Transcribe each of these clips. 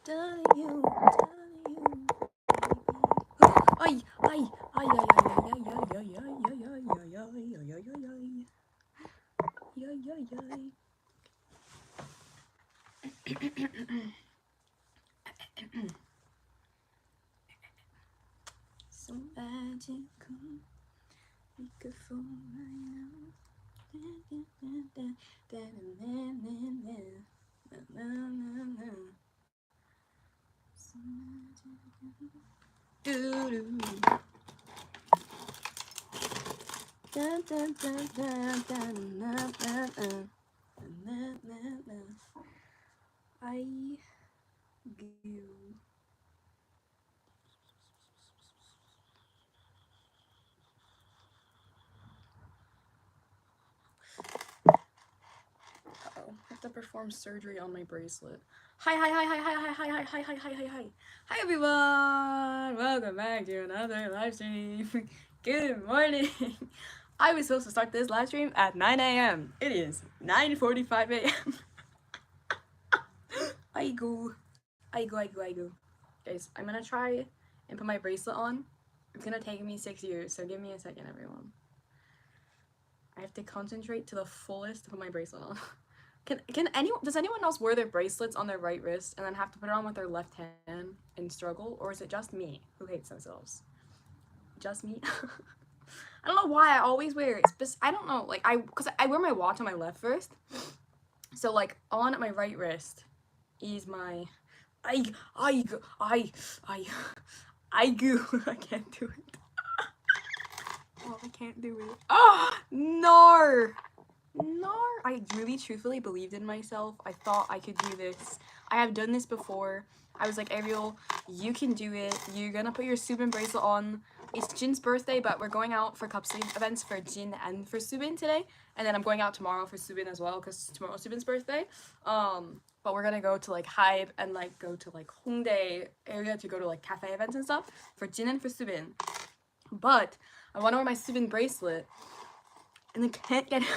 telling you, baby. Ay, ay, ay, ay, ay, ay, ay, ay, ay, ay, ay, ay, ay, ay, ay, ay. Ay, ay, ay. So magical, beautiful right now. So magical. Doo-doo. Dun, dun, dun, dun, dun, dun, dun, dun. I do. Uh-oh, I have to perform surgery on my bracelet. Hi, hi, hi, hi, hi, hi, hi, hi, hi, hi, hi, hi, hi. Hi, everyone! Welcome back to another live stream. Good morning. I was supposed to start this live stream at 9 a.m. It is 9:45 a.m. Aigu. Aigu. Guys, I'm gonna try and put my bracelet on. It's gonna take me 6 years, so give me a second, everyone. I have to concentrate to the fullest to put my bracelet on. Does anyone else wear their bracelets on their right wrist and then have to put it on with their left hand and struggle? Or is it just me who hates themselves? Just me? I don't know why I always wear it. I don't know, like, because I wear my watch on my left wrist. So, like, on my right wrist is my, I can't do it. Oh, I can't do it. Oh, no! I really truthfully believed in myself. I thought I could do this. I have done this before. I was like, Ariel, you can do it. You're gonna put your Subin bracelet on. It's Jin's birthday, but we're going out for cup sleeve events for Jin and for Subin today. And then I'm going out tomorrow for Subin as well, because tomorrow's Subin's birthday. But we're gonna go to like Hybe and like go to like Hongdae area to go to like cafe events and stuff for Jin and for Subin. But I want to wear my Subin bracelet and I can't get it.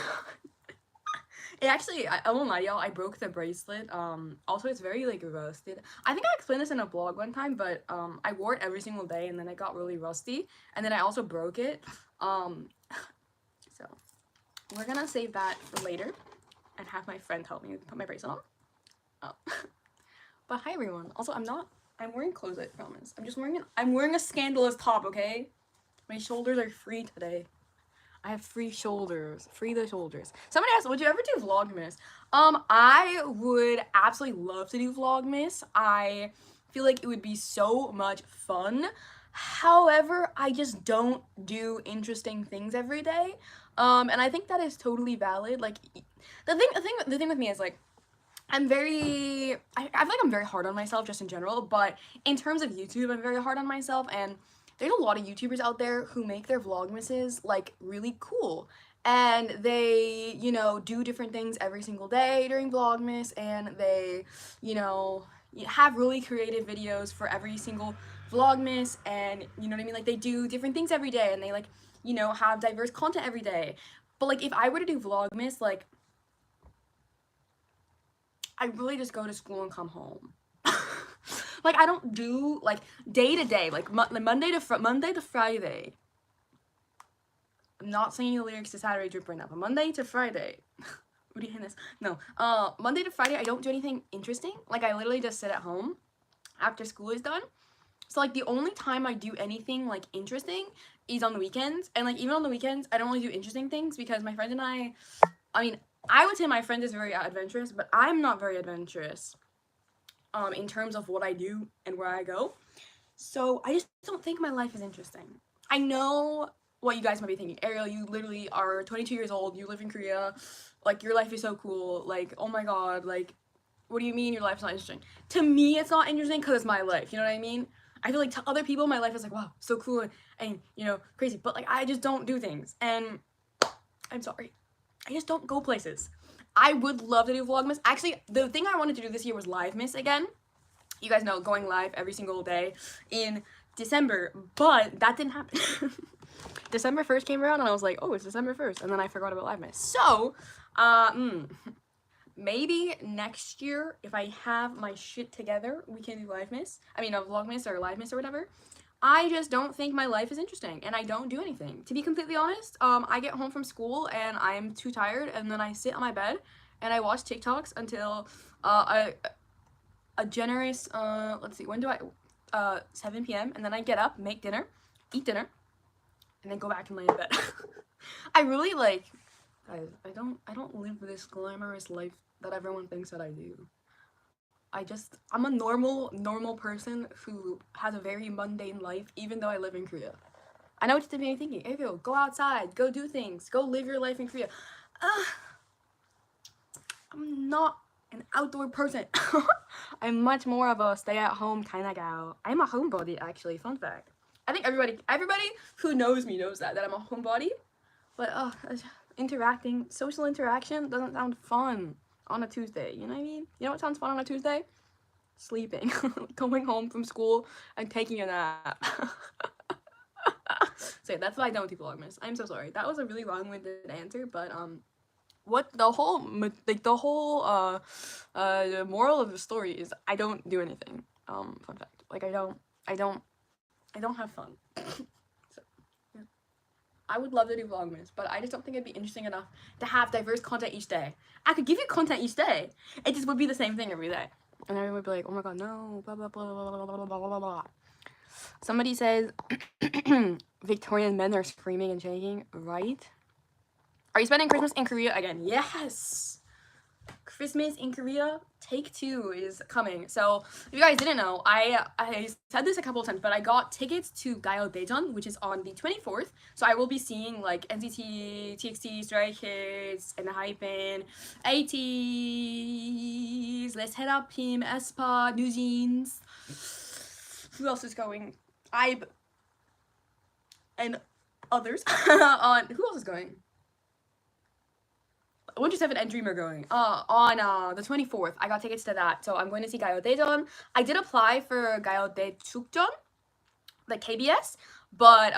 It actually, I won't lie, y'all, I broke the bracelet. Also, it's very, like, rusted. I think I explained this in a vlog one time, but, I wore it every single day, and then it got really rusty. And then I also broke it. So, we're gonna save that for later, and have my friend help me put my bracelet on. But hi, everyone. Also, I'm wearing clothes, I promise. I'm wearing a scandalous top, okay? My shoulders are free today. I have free shoulders. Free the shoulders. Somebody asked, would you ever do Vlogmas? I would absolutely love to do Vlogmas. I feel like it would be so much fun. However, I just don't do interesting things every day. And I think that is totally valid. Like, the thing with me is, like, I feel like I'm very hard on myself just in general, but in terms of YouTube, I'm very hard on myself, and there's a lot of YouTubers out there who make their vlogmases like really cool, and they, you know, do different things every single day during Vlogmas, and they, you know, have really creative videos for every single Vlogmas, and you know what I mean, like they do different things every day, and they, like, you know, have diverse content every day. But like if I were to do Vlogmas, like I really just go to school and come home. Like I don't do like day to day, like Monday to Friday. I'm not singing the lyrics to Saturday Drip right now, but Monday to Friday. What do you hear this? No. Monday to Friday I don't do anything interesting. Like I literally just sit at home after school is done. So like the only time I do anything like interesting is on the weekends, and like even on the weekends I don't really do interesting things because my friend and I mean, I would say my friend is very adventurous, but I'm not very adventurous in terms of what I do and where I go. So I just don't think my life is interesting. I know what you guys might be thinking. Ariel, you literally are 22 years old, you live in Korea, like your life is so cool, like oh my god, like what do you mean your life's not interesting? To me it's not interesting because it's my life, you know what I mean? I feel like to other people my life is like wow, so cool and you know, crazy, but like I just don't do things, and I'm sorry, I just don't go places. I would love to do Vlogmas. Actually, the thing I wanted to do this year was Livemas again. You guys know, going live every single day in December, but that didn't happen. December 1st came around and I was like, oh, it's December 1st, and then I forgot about Livemas. So, maybe next year, if I have my shit together, we can do Vlogmas. I mean, a Vlogmas or Livemas or whatever. I just don't think my life is interesting, and I don't do anything. To be completely honest, I get home from school and I am too tired, and then I sit on my bed and I watch TikToks until a generous let's see, when do I 7 p.m. and then I get up, make dinner, eat dinner, and then go back and lay in bed. I really like, guys, I don't live this glamorous life that everyone thinks that I do. I'm a normal person who has a very mundane life, even though I live in Korea. I know what you're thinking. Ew, go outside, go do things, go live your life in Korea. I'm not an outdoor person. I'm much more of a stay-at-home kind of gal. I'm a homebody, actually. Fun fact. I think everybody who knows me knows that I'm a homebody. But social interaction doesn't sound fun on a Tuesday. You know what I mean? You know what sounds fun on a Tuesday? Sleeping, going home from school and taking a nap. So yeah, that's why I don't do Vlogmas. I'm so sorry. That was a really long-winded answer, but what the whole moral of the story is I don't do anything. Fun fact. Like I don't have fun. So yeah. I would love to do Vlogmas, but I just don't think it'd be interesting enough to have diverse content each day. I could give you content each day. It just would be the same thing every day. And everyone would be like, oh my god, no, blah blah blah blah blah blah blah blah. Somebody says Victorian men are screaming and shaking, right? Are you spending Christmas in Korea again? Yes! Christmas in Korea, take 2 is coming. So, if you guys didn't know, I said this a couple of times, but I got tickets to Daejeon, which is on the 24th. So, I will be seeing, like, NCT, TXT, Stray Kids, and Hypen, ATEEZ, Let's Head Up Team, aespa, New Jeans. Who else is going? IB. And others. Who else is going? 127 and Dream are going on the 24th. I got tickets to that, so I'm going to see Daejeon. I did apply for Daejeon Chukjeon, the KBS, but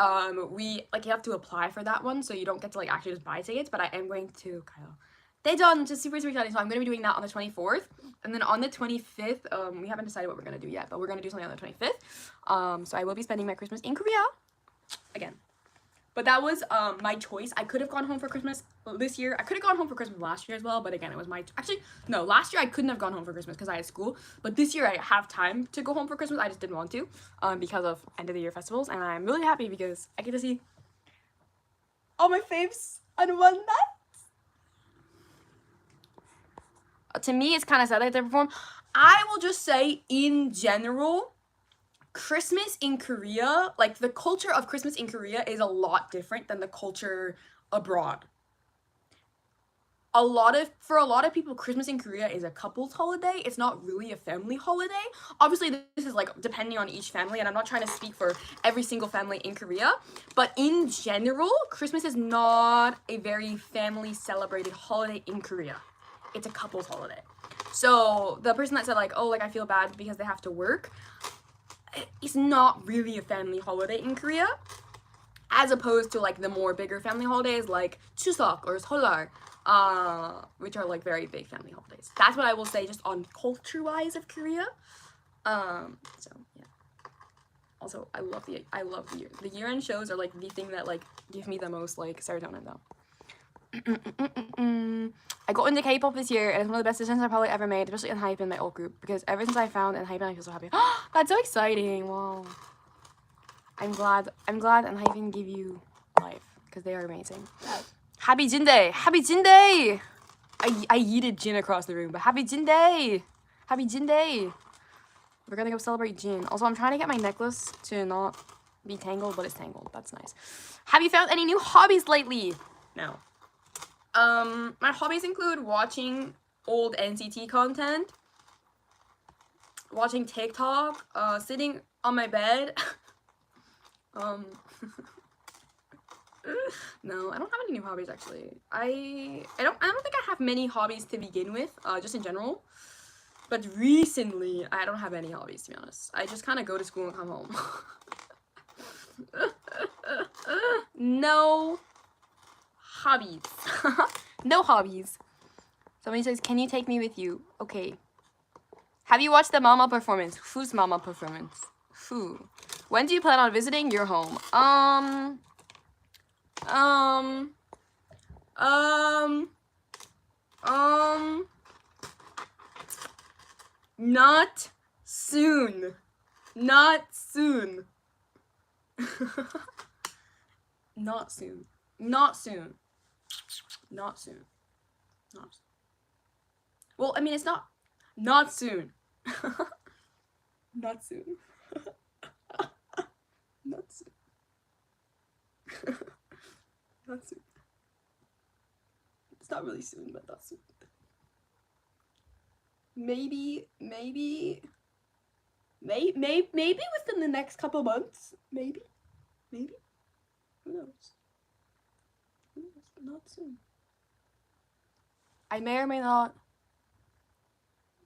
you have to apply for that one, so you don't get to like actually just buy tickets. But I am going to Daejeon, which is super exciting. So I'm going to be doing that on the 24th, and then on the 25th, we haven't decided what we're going to do yet, but we're going to do something on the 25th. So I will be spending my Christmas in Korea again. But that was my choice. I could have gone home for Christmas this year. I could have gone home for Christmas last year as well. But again, it was actually, no, last year I couldn't have gone home for Christmas because I had school. But this year I have time to go home for Christmas. I just didn't want to because of end of the year festivals. And I'm really happy because I get to see all my faves on one night. To me, it's kind of sad that they perform. I will just say, in general, Christmas in Korea, like the culture of Christmas in Korea is a lot different than the culture abroad. For a lot of people, Christmas in Korea is a couple's holiday. It's not really a family holiday. Obviously, this is like depending on each family, and I'm not trying to speak for every single family in Korea, but in general, Christmas is not a very family celebrated holiday in Korea. It's a couple's holiday. So the person that said like, oh, like I feel bad because they have to work, it's not really a family holiday in Korea, as opposed to like the more bigger family holidays like Chuseok or Seollal, which are like very big family holidays. That's what I will say just on culture-wise of Korea. So yeah. Also, I love the year. The year-end shows are like the thing that like give me the most like serotonin though. I got into K-pop this year, and it's one of the best decisions I probably ever made, especially in Hypen, my old group, because ever since I found Hypen, I feel so happy. That's so exciting! Wow. I'm glad Hypen give you life, because they are amazing. Happy Jin Day! Happy Jin Day! I yeeted Jin across the room, but happy Jin Day! Happy Jin Day! We're gonna go celebrate Jin. Also, I'm trying to get my necklace to not be tangled, but it's tangled. That's nice. Have you found any new hobbies lately? No. My hobbies include watching old NCT content, watching TikTok, sitting on my bed. No, I don't have any new hobbies actually. I don't think I have many hobbies to begin with, just in general. But recently, I don't have any hobbies, to be honest. I just kind of go to school and come home. No hobbies. No hobbies. Somebody says, can you take me with you? Okay. Have you watched the Mama performance? Whose Mama performance? Who? When do you plan on visiting your home? Not soon. Not soon. Not soon. Not soon. Not soon. Not soon. Well, I mean, it's not soon. Not soon. Not soon. Not soon. It's not really soon, but not soon. Maybe within the next couple months. Maybe. Who knows? But not soon. I may or may not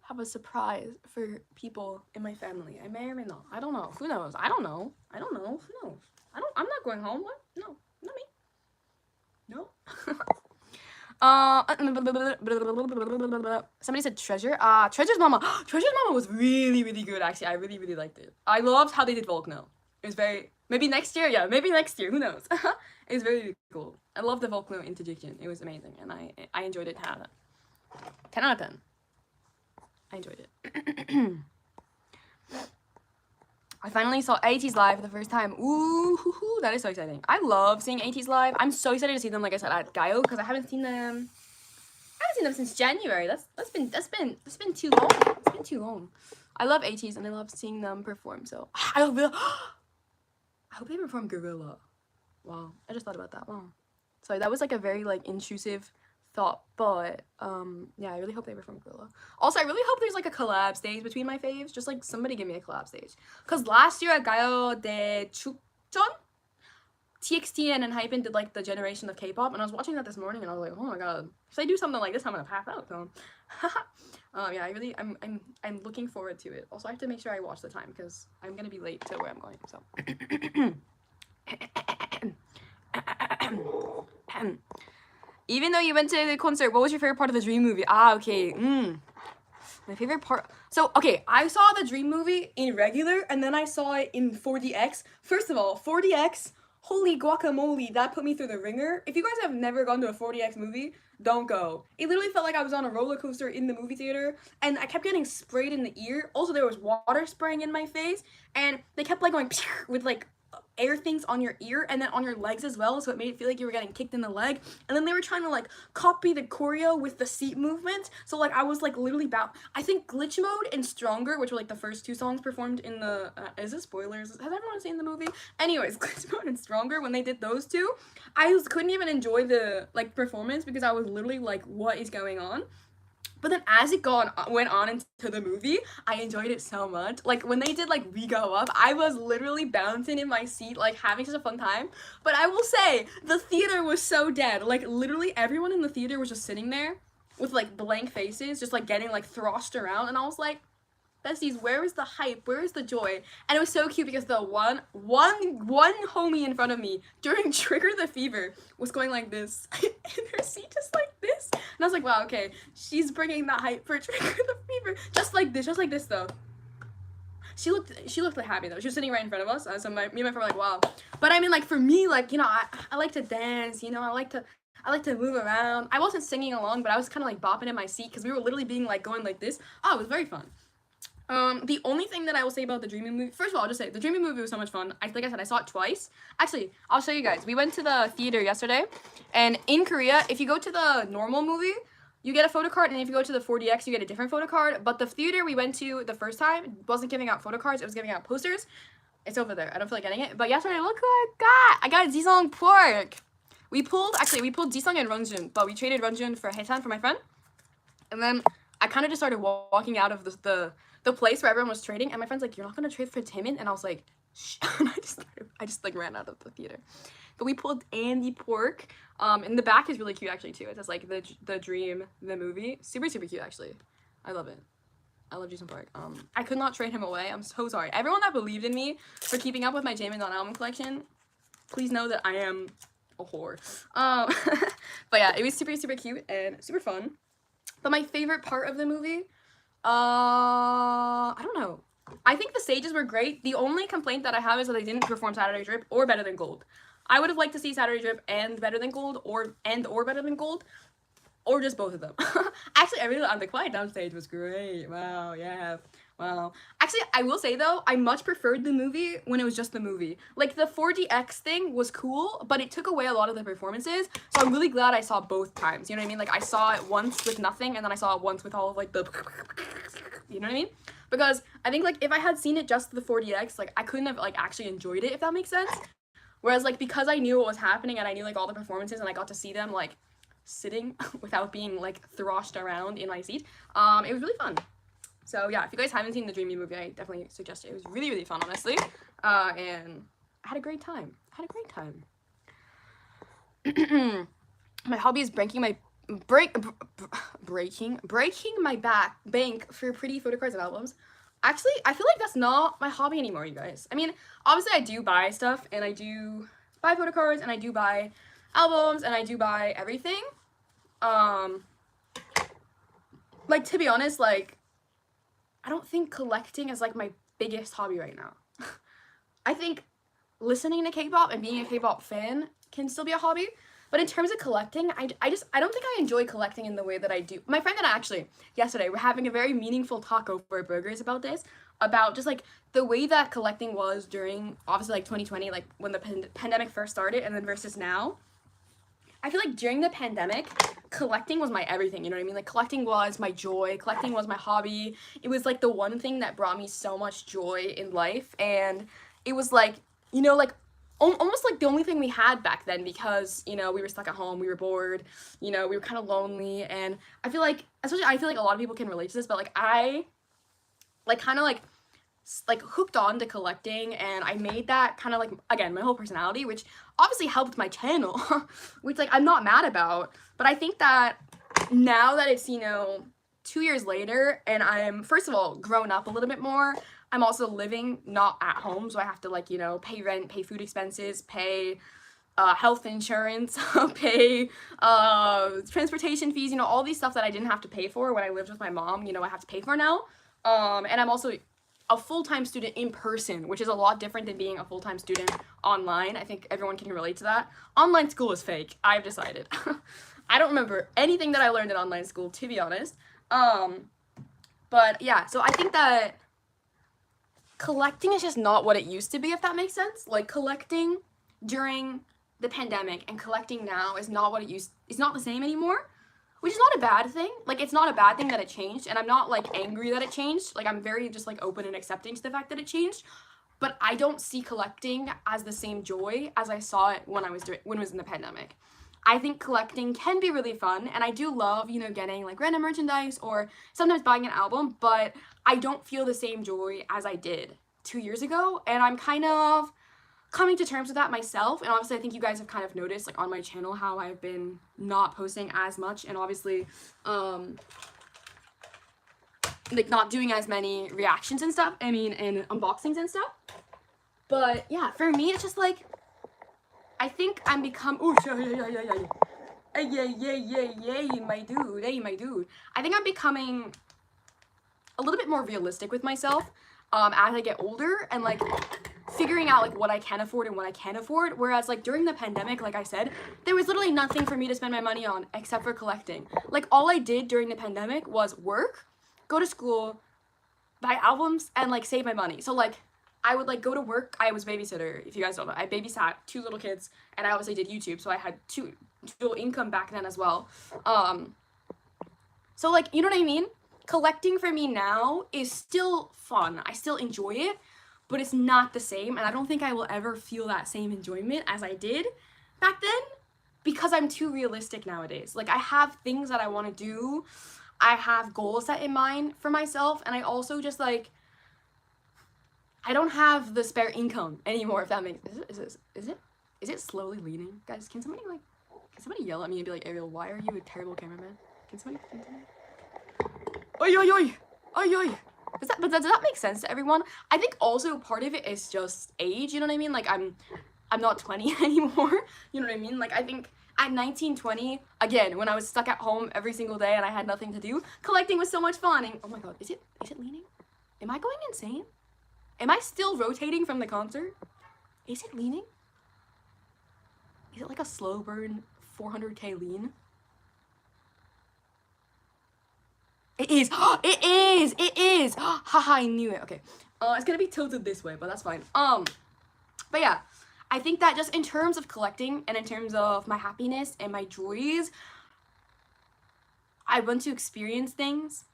have a surprise for people in my family. I may or may not. I don't know. Who knows? I don't know. Who knows? I'm not going home. What? No, not me. No. Somebody said Treasure. Treasure's Mama. Treasure's Mama was really, really good, actually. I really, really liked it. I loved how they did Volcano. It was very... Maybe next year? Yeah, maybe next year. Who knows? It was very, really cool. I love the Volcano interdiction. It was amazing, and I enjoyed it. 10 out of 10. I enjoyed it. I finally saw 80s live for the first time. Ooh, that is so exciting. I love seeing 80s live. I'm so excited to see them, like I said, at Gaio, because I haven't seen them since January. That's been too long. It's been too long. I love 80s and I love seeing them perform. So I hope they perform Gorilla. Wow, I just thought about that. Wow. Sorry, that was like a very like intrusive thought, but yeah, I really hope they perform Gorilla. Also, I really hope there's like a collab stage between my faves. Just like somebody give me a collab stage. Cause last year at Gaio de Chukjeon, TXT and Hypen did like the generation of K-pop, and I was watching that this morning, and I was like, oh my god, if they do something like this, I'm gonna pass out. So, yeah, I'm looking forward to it. Also, I have to make sure I watch the time because I'm gonna be late to where I'm going. So. Even though you went to the concert, what was your favorite part of the Dream movie? Okay. My favorite part. So, okay, I saw the Dream movie in regular, and then I saw it in 4DX. First of all, 4DX, holy guacamole, that put me through the ringer. If you guys have never gone to a 4DX movie, don't go. It literally felt like I was on a roller coaster in the movie theater, and I kept getting sprayed in the ear. Also, there was water spraying in my face, and they kept like going with like air things on your ear and then on your legs as well, so it made it feel like you were getting kicked in the leg. And then they were trying to like copy the choreo with the seat movement, so like I was like literally I think Glitch Mode and Stronger, which were like the first two songs performed in the is it spoilers? Has everyone seen the movie? Anyways, Glitch Mode and Stronger, when they did those two, I couldn't even enjoy the like performance because I was literally like, what is going on? But then as it went on into the movie, I enjoyed it so much. Like, when they did, like, We Go Up, I was literally bouncing in my seat, like, having such a fun time. But I will say, the theater was so dead. Like, literally everyone in the theater was just sitting there with, like, blank faces, just, like, getting, like, thrashed around. And I was like, besties, where is the hype? Where is the joy? And it was so cute because the one homie in front of me during Trigger the Fever was going like this in her seat, just like this. And I was like, wow, okay, she's bringing the hype for Trigger the Fever, just like this though. She looked like happy though. She was sitting right in front of us, so me and my friend were like, wow. But I mean, like, for me, like, you know, I like to dance, you know, I like to move around. I wasn't singing along, but I was kind of like bopping in my seat because we were literally being like going like this. Oh, it was very fun. The only thing that I will say about the Dreaming movie, first of all, I'll just say, the Dreaming movie was so much fun. Like I said, I saw it twice. Actually, I'll show you guys. We went to the theater yesterday, and in Korea, if you go to the normal movie, you get a photo card, and if you go to the 4DX, you get a different photo card. But the theater we went to the first time wasn't giving out photo cards, it was giving out posters. It's over there. I don't feel like getting it. But yesterday, look who I got! I got Jisung Park! We pulled Jisung and Runjun, but we traded Runjun for Haesan for my friend. And then I kind of just started walking out of the place where everyone was trading, and my friend's like, you're not gonna trade for Taemin? And I was like, shh. And I just like ran out of the theater. But we pulled Andy Pork. And the back is really cute actually too. It says like the Dream, the movie. Super, super cute actually. I love it. I love Jason Park. I could not trade him away. I'm so sorry. Everyone that believed in me for keeping up with my Jaemin album collection, please know that I am a whore. But yeah, it was super, super cute and super fun. But my favorite part of the movie, I don't know. I think the stages were great. The only complaint that I have is that they didn't perform Saturday Drip or Better Than Gold. I would have liked to see Saturday Drip and Better Than Gold, or Better Than Gold, or just both of them. Actually, I really on the Quiet Down stage was great. Wow, yeah. Wow. Actually, I will say though, I much preferred the movie when it was just the movie. Like, the 4DX thing was cool, but it took away a lot of the performances, so I'm really glad I saw both times, you know what I mean? Like, I saw it once with nothing, and then I saw it once with all of, like, the... You know what I mean? Because I think, like, if I had seen it just the 4DX, like, I couldn't have, like, actually enjoyed it, if that makes sense. Whereas, like, because I knew what was happening, and I knew, like, all the performances, and I got to see them, like, sitting without being, like, thrashed around in my seat, it was really fun. So yeah, if you guys haven't seen the Dreamy movie, I definitely suggest it. It was really, really fun, honestly. And I had a great time. My hobby is breaking my bank for pretty photo cards and albums. Actually, I feel like that's not my hobby anymore, you guys. I mean, obviously I do buy stuff, and I do buy photo cards, and I do buy albums, and I do buy everything. Like, to be honest, like, I don't think collecting is, like, my biggest hobby right now. I think listening to K-pop and being a K-pop fan can still be a hobby, but in terms of collecting, I don't think I enjoy collecting in the way that I do. My friend and I actually, yesterday, were having a very meaningful talk over burgers about this, about just, like, the way that collecting was during, obviously, like, 2020, like, when the pandemic first started, and then versus now. I feel like during the pandemic, collecting was my everything, you know what I mean? Like, collecting was my joy, collecting was my hobby. It was, like, the one thing that brought me so much joy in life, and it was, like, you know, like, almost like the only thing we had back then, because, you know, we were stuck at home, we were bored, you know, we were kind of lonely, and I feel like, especially, I feel like a lot of people can relate to this, but, like, I, like, kind of, like, hooked on to collecting, and I made that kind of, like, again, my whole personality, which obviously helped my channel, which, like, I'm not mad about, but I think that now that it's, you know, 2 years later, and I'm, first of all, grown up a little bit more, I'm also living not at home, so I have to, like, you know, pay rent, pay food expenses, pay health insurance, pay transportation fees, you know, all these stuff that I didn't have to pay for when I lived with my mom, you know, I have to pay for now, and I'm also a full-time student in person, which is a lot different than being a full-time student online. I think everyone can relate to that. Online school is fake, I've decided. I don't remember anything that I learned in online school, to be honest. But yeah, so I think that collecting is just not what it used to be, if that makes sense. Like, collecting during the pandemic and collecting now is not what it used, it's not the same anymore. Which is not a bad thing. Like, it's not a bad thing that it changed, and I'm not, like, angry that it changed. Like, I'm very just, like, open and accepting to the fact that it changed. But I don't see collecting as the same joy as I saw it when it was in the pandemic. I think collecting can be really fun, and I do love, you know, getting, like, random merchandise or sometimes buying an album, but I don't feel the same joy as I did 2 years ago, and I'm kind of coming to terms with that myself. And obviously I think you guys have kind of noticed, like, on my channel how I've been not posting as much, and obviously like, not doing as many reactions and stuff, I mean, and unboxings and stuff. But yeah, for me it's just, like, I think I'm my dude. I think I'm becoming a little bit more realistic with myself as I get older, and, like, figuring out, like, what I can afford and what I can't afford. Whereas, like, during the pandemic, like I said, there was literally nothing for me to spend my money on except for collecting. Like, all I did during the pandemic was work, go to school, buy albums, and, like, save my money. So, like, I would, like, go to work. I was a babysitter, if you guys don't know. I babysat 2 little kids, and I obviously did YouTube, so I had dual income back then as well. So, like, you know what I mean? Collecting for me now is still fun. I still enjoy it, but it's not the same, and I don't think I will ever feel that same enjoyment as I did back then, because I'm too realistic nowadays. Like, I have things that I want to do, I have goals set in mind for myself, and I also just, like, I don't have the spare income anymore, if that makes, is it slowly leaning? Guys, can somebody yell at me and be like, Ariel, why are you a terrible cameraman? Can somebody? Oi, oi, oi, oi, oi. Does that make sense to everyone? I think also part of it is just age, you know what I mean? Like, I'm not 20 anymore, you know what I mean? Like, I think at 19, 20, again, when I was stuck at home every single day and I had nothing to do, collecting was so much fun. And oh my god, is it leaning? Am I going insane? Am I still rotating from the concert? Is it leaning? Is it like a slow burn 400k lean? It is. It is. It is. Haha, I knew it. Okay. It's gonna be tilted this way, but that's fine. But yeah, I think that just in terms of collecting and in terms of my happiness and my joys, I want to experience things.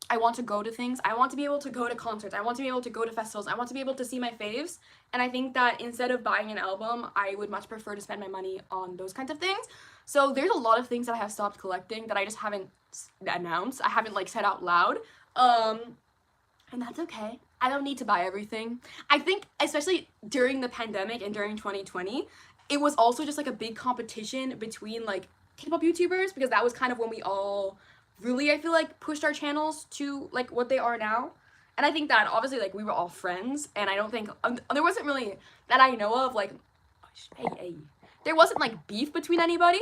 I want to go to things. I want to be able to go to concerts. I want to be able to go to festivals. I want to be able to see my faves. And I think that instead of buying an album, I would much prefer to spend my money on those kinds of things. So there's a lot of things that I have stopped collecting that I just haven't announced. I haven't like said out loud. And that's okay. I don't need to buy everything. I think especially during the pandemic and during 2020, it was also just like a big competition between like K-pop YouTubers, because that was kind of when we all really, I feel like, pushed our channels to like what they are now. And I think that obviously like we were all friends, and I don't think there wasn't really, that I know of, like there wasn't like beef between anybody,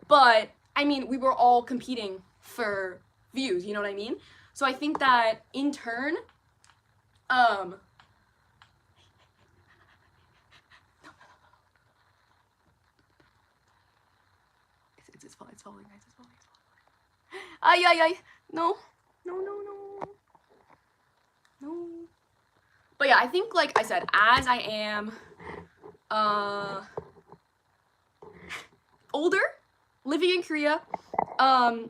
but I mean we were all competing for views, you know what I mean? So I think that in turn it's falling, guys, it's falling. Ay. No. But yeah, I think, like I said, as I am older, living in Korea, and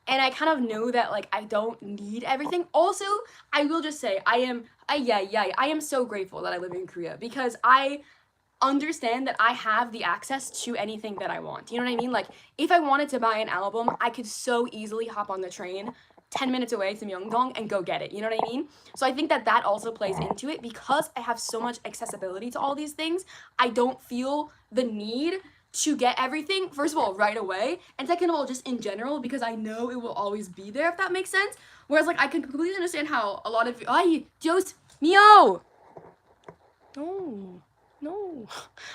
I kind of know that like I don't need everything. Also, I will just say I am so grateful that I live in Korea, because I understand that I have the access to anything that I want. You know what I mean? Like, if I wanted to buy an album, I could so easily hop on the train 10 minutes away to Myeongdong and go get it. You know what I mean? So I think that that also plays into it, because I have so much accessibility to all these things. I don't feel the need to get everything, first of all, right away, and second of all, just in general, because I know it will always be there, if that makes sense. Whereas, like, I can completely understand how a lot of you, ay, Dios mío! No.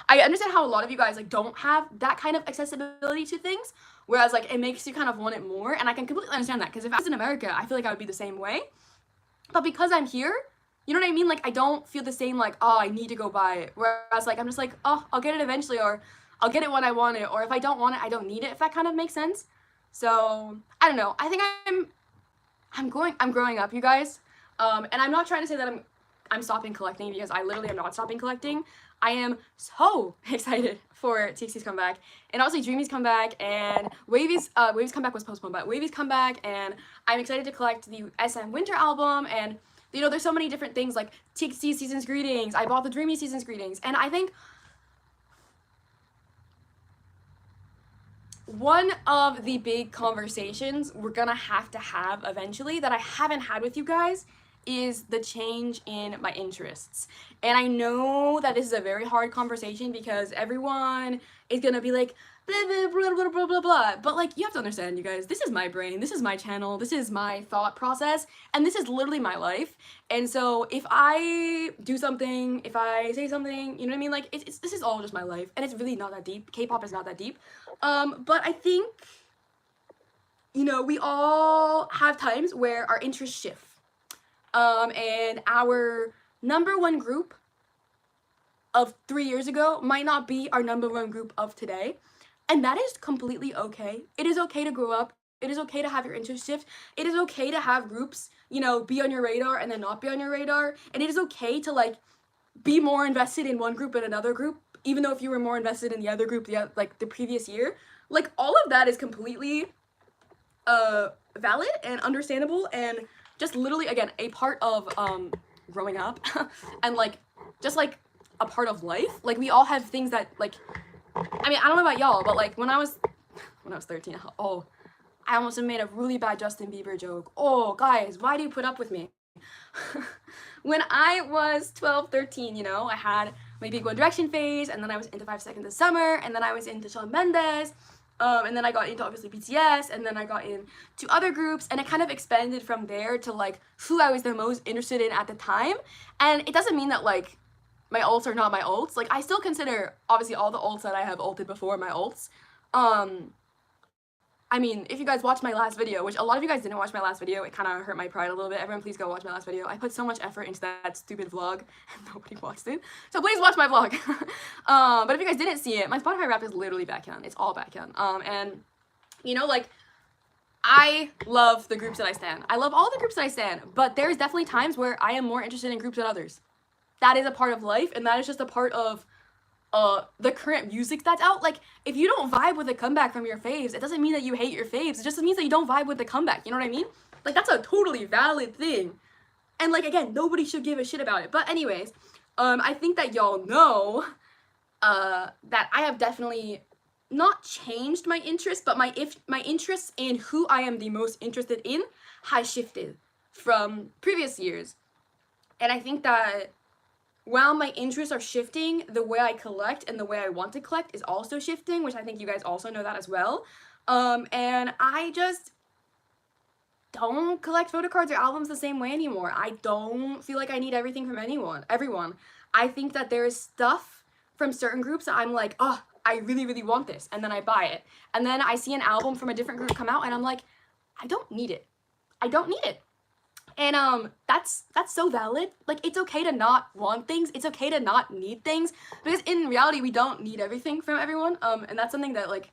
I understand how a lot of you guys like don't have that kind of accessibility to things, whereas like it makes you kind of want it more, and I can completely understand that, because if I was in America, I feel like I would be the same way. But because I'm here, you know what I mean? Like, I don't feel the same like, oh, I need to go buy it. Whereas like I'm just like, oh, I'll get it eventually, or I'll get it when I want it, or if I don't want it, I don't need it, if that kind of makes sense. So I don't know. I think I'm growing up, you guys. And I'm not trying to say that I'm stopping collecting, because I literally am not stopping collecting. I am so excited for TXT's comeback, and obviously Dreamy's comeback, and Wavy's comeback was postponed, but Wavy's comeback, and I'm excited to collect the SM Winter album, and you know, there's so many different things, like TXT Season's Greetings. I bought the Dreamy Season's Greetings, and I think one of the big conversations we're gonna have to have eventually that I haven't had with you guys is the change in my interests. And I know that this is a very hard conversation, because everyone is gonna be like, blah, blah, blah, blah, blah, blah, blah. But like, you have to understand, you guys, this is my brain, this is my channel, this is my thought process, and this is literally my life. And so if I do something, if I say something, you know what I mean? Like, this is all just my life, and it's really not that deep. K-pop is not that deep. But I think, you know, we all have times where our interests shift. And our number one group of 3 years ago might not be our number one group of today. And that is completely okay. It is okay to grow up. It is okay to have your interest shift. It is okay to have groups, you know, be on your radar and then not be on your radar. And it is okay to, like, be more invested in one group than another group, even though if you were more invested in the other group the previous year. Like, all of that is completely valid and understandable, and just literally, again, a part of growing up and like just like a part of life. Like, we all have things that, like, I mean, I don't know about y'all, but like when I was 13, oh, I almost have made a really bad Justin Bieber joke. Oh, guys, why do you put up with me? When I was 12, 13, you know, I had my big One Direction phase, and then I was into 5 Seconds of Summer, and then I was into Shawn Mendes, and then I got into obviously BTS, and then I got into other groups, and it kind of expanded from there to like who I was the most interested in at the time. And it doesn't mean that like my ults are not my ults. Like, I still consider obviously all the ults that I have ulted before my ults. I mean, if you guys watched my last video, which a lot of you guys didn't watch my last video, it kind of hurt my pride a little bit. Everyone, please go watch my last video. I put so much effort into that stupid vlog, and nobody watched it. So please watch my vlog. But if you guys didn't see it, my Spotify rap is literally backhand. It's all backhand. And, you know, like, I love the groups that I stan. I love all the groups that I stan, but there's definitely times where I am more interested in groups than others. That is a part of life, and that is just a part of the current music that's out. Like, if you don't vibe with a comeback from your faves, it doesn't mean that you hate your faves. It just means that you don't vibe with the comeback. You know what I mean? Like, that's a totally valid thing. And, like, again, nobody should give a shit about it. But anyways, I think that y'all know that I have definitely not changed my interests, but my interests in who I am the most interested in has shifted from previous years. And I think that while my interests are shifting, the way I collect and the way I want to collect is also shifting, which I think you guys also know that as well. And I just don't collect photo cards or albums the same way anymore. I don't feel like I need everything from everyone. I think that there is stuff from certain groups that I'm like, oh, I really, really want this, and then I buy it. And then I see an album from a different group come out, and I'm like, I don't need it. I don't need it. And that's so valid. Like, it's okay to not want things. It's okay to not need things, because in reality, we don't need everything from everyone. And that's something that, like,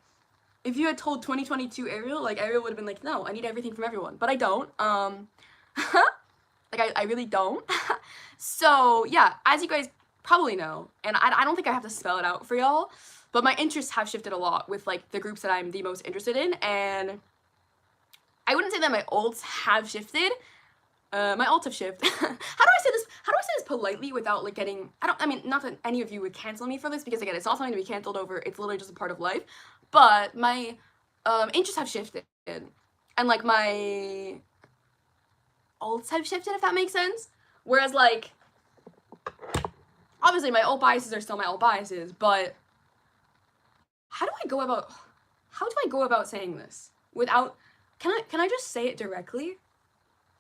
if you had told 2022 Ariel, like, Ariel would have been like, no, I need everything from everyone. But I don't. Like, I really don't. So, yeah, as you guys probably know, and I don't think I have to spell it out for y'all, but my interests have shifted a lot with, like, the groups that I'm the most interested in, and I wouldn't say that my ults have shifted. My ults have shifted. How do I say this politely without, like, getting, I mean, not that any of you would cancel me for this, because, again, it's not something to be canceled over. It's literally just a part of life. But my interests have shifted, and, like, my ults have shifted, if that makes sense. Whereas, like, obviously my ult biases are still my ult biases, but how do I go about saying this without, can I just say it directly?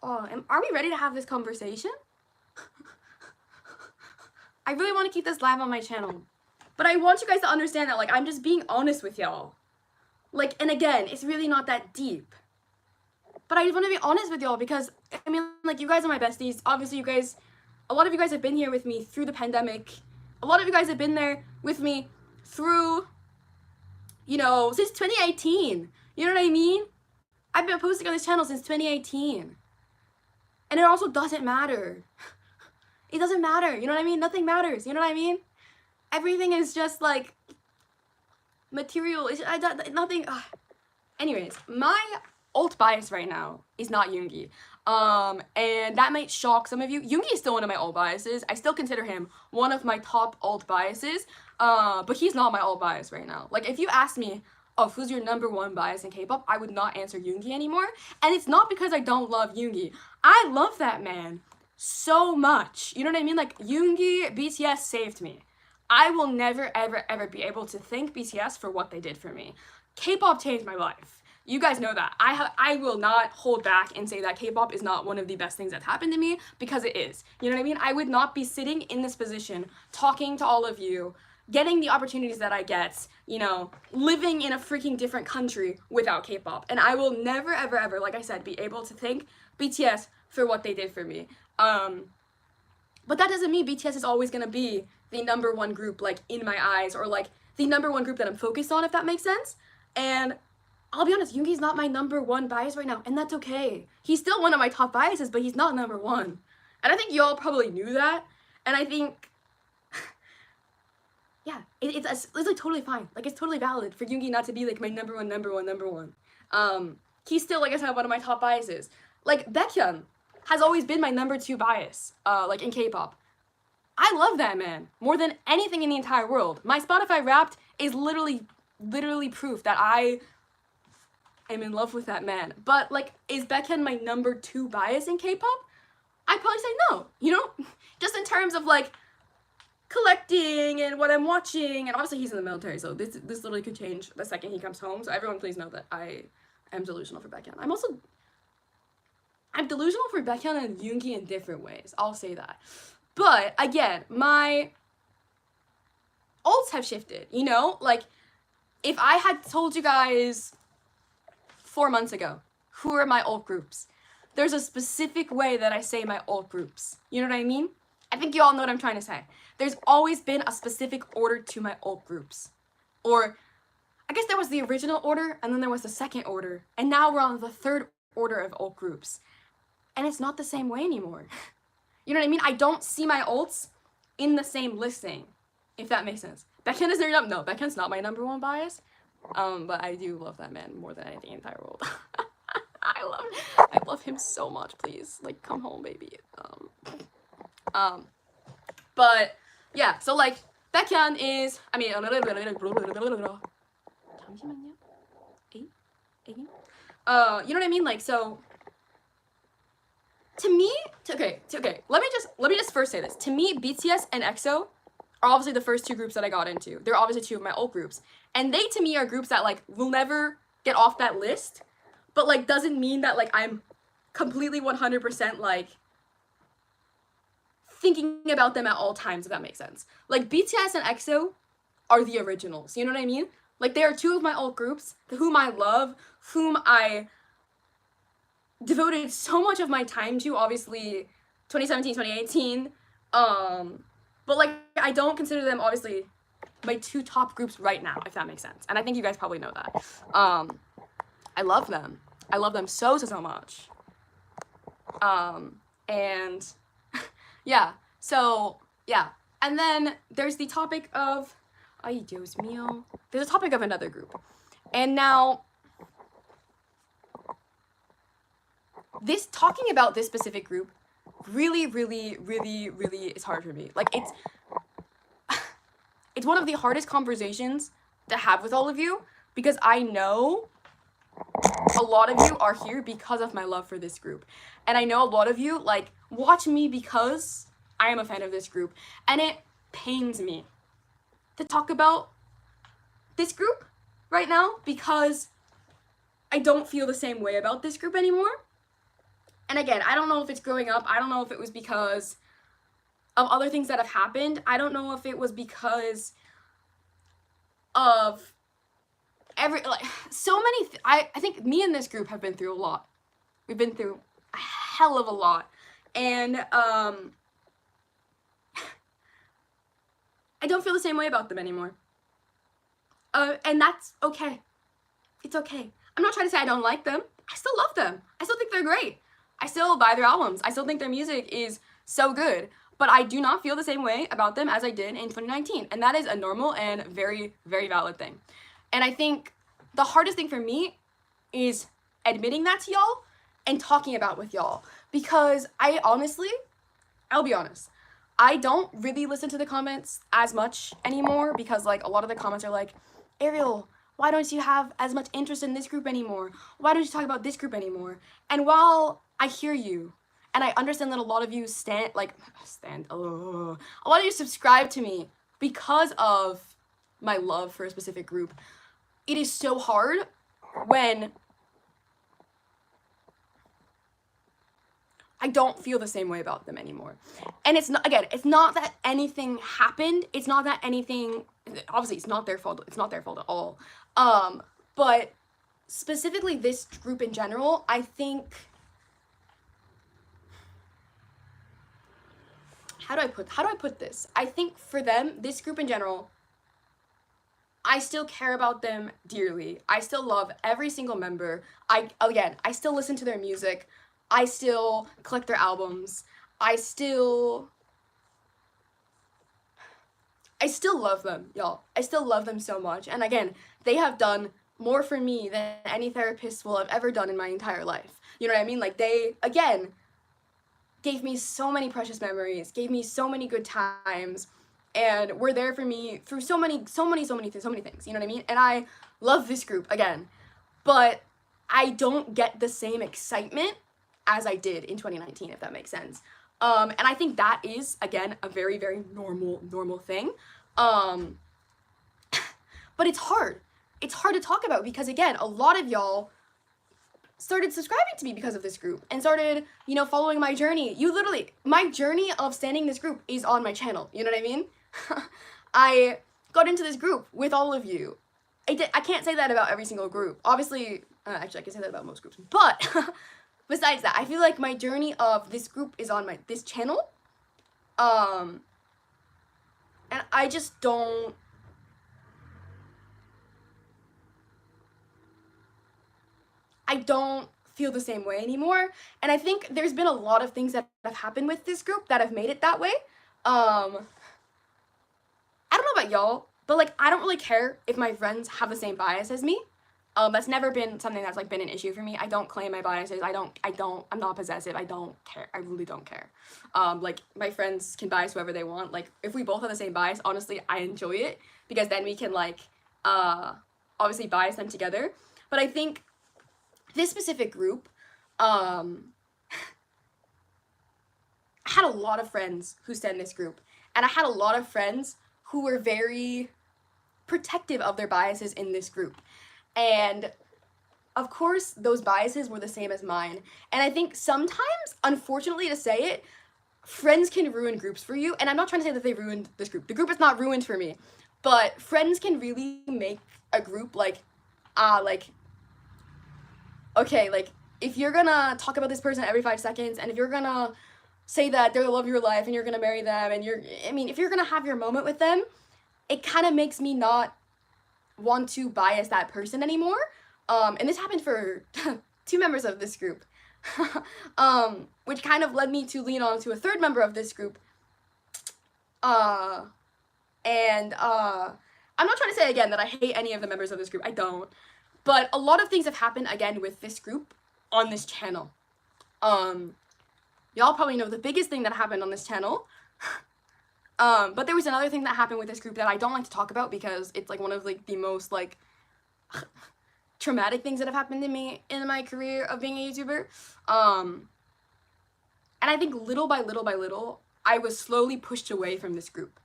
Oh, are we ready to have this conversation? I really want to keep this live on my channel, but I want you guys to understand that, like, I'm just being honest with y'all. Like, and again, it's really not that deep, but I just want to be honest with y'all, because, I mean, like, you guys are my besties. Obviously, you guys, a lot of you guys have been here with me through the pandemic. A lot of you guys have been there with me through, you know, since 2018. You know what I mean? I've been posting on this channel since 2018. And it also doesn't matter. It doesn't matter, you know what I mean? Nothing matters, you know what I mean? Everything is just, like, material. Nothing. Anyways, my ult bias right now is not Yoongi. And that might shock some of you. Yoongi is still one of my ult biases. I still consider him one of my top ult biases. But he's not my ult bias right now. Like, if you ask me, oh, who's your #1 bias in K-pop, I would not answer Yoongi anymore. And it's not because I don't love Yoongi. I love that man so much. You know what I mean? Like, Yoongi, BTS saved me. I will never, ever, ever be able to thank BTS for what they did for me. K-pop changed my life. You guys know that. I will not hold back and say that K-pop is not one of the best things that's happened to me, because it is. You know what I mean? I would not be sitting in this position, talking to all of you, getting the opportunities that I get, you know, living in a freaking different country without K-pop. And I will never, ever, ever, like I said, be able to thank BTS for what they did for me. But that doesn't mean BTS is always gonna be the #1 group, like, in my eyes, or, like, the #1 group that I'm focused on, if that makes sense. And I'll be honest, Yoongi's not my #1 bias right now, and that's okay. He's still one of my top biases, but he's not #1. And I think y'all probably knew that, and I think, yeah, it's like totally fine. Like, it's totally valid for Yoongi not to be, like, my #1. He's still, like I said, one of my top biases. Like, Baekhyun has always been my #2 bias, like, in K-pop. I love that man more than anything in the entire world. My Spotify Wrapped is literally proof that I am in love with that man. But, like, is Baekhyun my #2 bias in K-pop? I'd probably say no, you know? Just in terms of, like, collecting and what I'm watching, and obviously he's in the military, so this literally could change the second he comes home. So everyone please know that I am delusional for Baekhyun. I'm delusional for Baekhyun and Yoongi in different ways. I'll say that. But again, my ults have shifted, you know? Like, if I had told you guys 4 months ago, who are my alt groups? There's a specific way that I say my alt groups. You know what I mean? I think you all know what I'm trying to say. There's always been a specific order to my alt groups. Or, I guess there was the original order, and then there was the second order, and now we're on the third order of alt groups. And it's not the same way anymore. You know what I mean? I don't see my alts in the same listing, if that makes sense. Baekhyun is their no, Baekhyun's not my number one bias. But I do love that man more than anything in the entire world. I love him so much, please. Like, come home, baby. But yeah, so like Baekhyun is, I mean, 잠시만요. you know what I mean? Like, so to me, okay, let me just first say this. To me, BTS and EXO are obviously the first two groups that I got into. They're obviously two of my old groups. And they, to me, are groups that, like, will never get off that list, but, like, doesn't mean that, like, I'm completely 100%, like, thinking about them at all times, if that makes sense. Like, BTS and EXO are the originals, you know what I mean? Like, they are two of my old groups, whom I love, whom I devoted so much of my time to, obviously, 2017, 2018, but, like, I don't consider them, obviously, my two top groups right now, if that makes sense. And I think you guys probably know that. I love them. I love them so much. And, yeah. So, yeah. And then there's the topic of, ay, Dios mío. There's a topic of another group. And now, talking about this specific group really is hard for me. Like, it's one of the hardest conversations to have with all of you, because I know a lot of you are here because of my love for this group. And I know a lot of you, like, watch me because I am a fan of this group. And it pains me to talk about this group right now, because I don't feel the same way about this group anymore. And again, I don't know if it's growing up. I don't know if it was because of other things that have happened. I don't know if it was because of so many I think me and this group have been through a lot. We've been through a hell of a lot. And I don't feel the same way about them anymore. And that's okay. It's okay. I'm not trying to say I don't like them. I still love them. I still think they're great. I still buy their albums. I still think their music is so good. But I do not feel the same way about them as I did in 2019. And that is a normal and very valid thing. And I think the hardest thing for me is admitting that to y'all and talking about with y'all. Because I'll be honest, I don't really listen to the comments as much anymore, because, like, a lot of the comments are like, Ariel, why don't you have as much interest in this group anymore? Why don't you talk about this group anymore? And while I hear you, and I understand that a lot of you a lot of you subscribe to me because of my love for a specific group, it is so hard when I don't feel the same way about them anymore. And it's not that anything happened. It's not that anything, obviously it's not their fault. It's not their fault at all. But specifically this group in general, I think, how do I put this? I think for them, this group in general, I still care about them dearly. I still love every single member. I still listen to their music. I still collect their albums. I still love them, y'all. I still love them so much. And again, they have done more for me than any therapist will have ever done in my entire life. You know what I mean? Like, they, again, gave me so many precious memories, gave me so many good times, and were there for me through so many things, you know what I mean? And I love this group, again, but I don't get the same excitement as I did in 2019, if that makes sense. And I think that is, again, a very normal thing. But it's hard. It's hard to talk about because, again, a lot of y'all started subscribing to me because of this group and started, you know, following my journey. My journey of standing this group is on my channel, you know what I mean? I got into this group with all of you I can't say that about every single group. Obviously, actually I can say that about most groups. But besides that, I feel like my journey of this group is on this channel. And I just don't feel the same way anymore. And I think there's been a lot of things that have happened with this group that have made it that way. I don't know about y'all, but like I don't really care if my friends have the same bias as me. That's never been something that's like been an issue for me. I don't claim my biases. I'm not possessive. I don't care. I really don't care. Like my friends can bias whoever they want. Like if we both have the same bias, honestly, I enjoy it because then we can like obviously bias them together. But I think this specific group, I had a lot of friends who stayed in this group, and I had a lot of friends who were very protective of their biases in this group. And of course, those biases were the same as mine. And I think sometimes, unfortunately to say it, friends can ruin groups for you. And I'm not trying to say that they ruined this group. The group is not ruined for me. But friends can really make a group like, okay, like, if you're gonna talk about this person every 5 seconds, and if you're gonna say that they're the love of your life, and you're gonna marry them, and if you're gonna have your moment with them, it kind of makes me not want to bias that person anymore. And this happened for 2 members of this group, which kind of led me to lean on to a 3rd member of this group. I'm not trying to say again that I hate any of the members of this group. I don't. But a lot of things have happened again with this group on this channel. Y'all probably know the biggest thing that happened on this channel. But there was another thing that happened with this group that I don't like to talk about because it's like one of like the most like traumatic things that have happened to me in my career of being a YouTuber. And I think little by little by little, I was slowly pushed away from this group.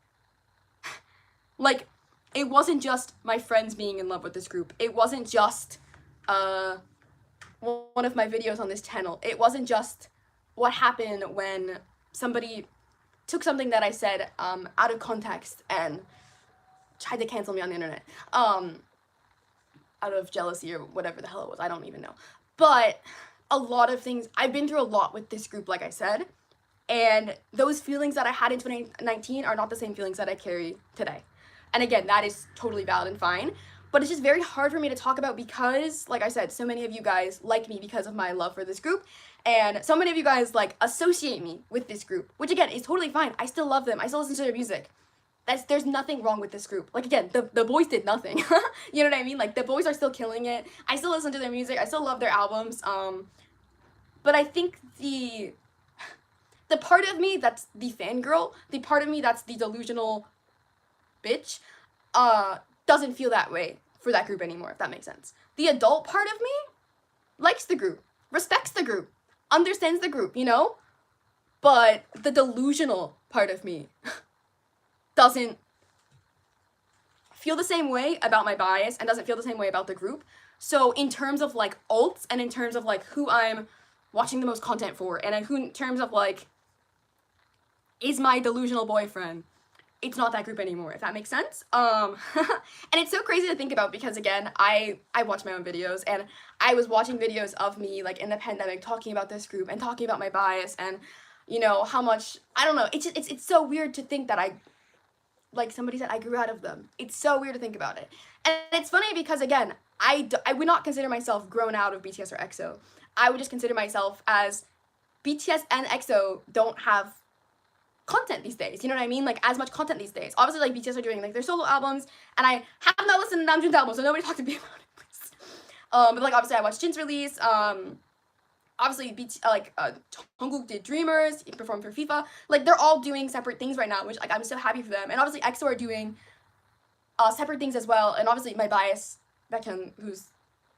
Like, it wasn't just my friends being in love with this group. It wasn't just one of my videos on this channel. It wasn't just what happened when somebody took something that I said out of context and tried to cancel me on the internet. Out of jealousy or whatever the hell it was. I don't even know. But a lot of things, I've been through a lot with this group, like I said. And those feelings that I had in 2019 are not the same feelings that I carry today. And again, that is totally valid and fine. But it's just very hard for me to talk about because, like I said, so many of you guys like me because of my love for this group. And so many of you guys, like, associate me with this group. Which, again, is totally fine. I still love them. I still listen to their music. There's nothing wrong with this group. Like, again, the boys did nothing. You know what I mean? Like, the boys are still killing it. I still listen to their music. I still love their albums. But I think the part of me that's the fangirl, the part of me that's the delusional bitch, doesn't feel that way for that group anymore, if that makes sense. The adult part of me likes the group, respects the group, understands the group, you know? But the delusional part of me doesn't feel the same way about my bias and doesn't feel the same way about the group. So in terms of like alts and in terms of like who I'm watching the most content for and in terms of like is my delusional boyfriend, it's not that group anymore, if that makes sense. And it's so crazy to think about because again, I watch my own videos and I was watching videos of me like in the pandemic talking about this group and talking about my bias and you know how much, I don't know, it's so weird to think that like somebody said, I grew out of them. It's so weird to think about it. And it's funny because again, I would not consider myself grown out of BTS or EXO. I would just consider myself as BTS and EXO don't have content these days, you know what I mean? Like as much content these days. Obviously like BTS are doing like their solo albums and I have not listened to Namjoon's album, so nobody talk to me about it, please. But like obviously I watched Jin's release, obviously Jungkook did Dreamers, he performed for FIFA, like they're all doing separate things right now, which like I'm so happy for them. And obviously EXO are doing separate things as well, and obviously my bias, Beckham, who's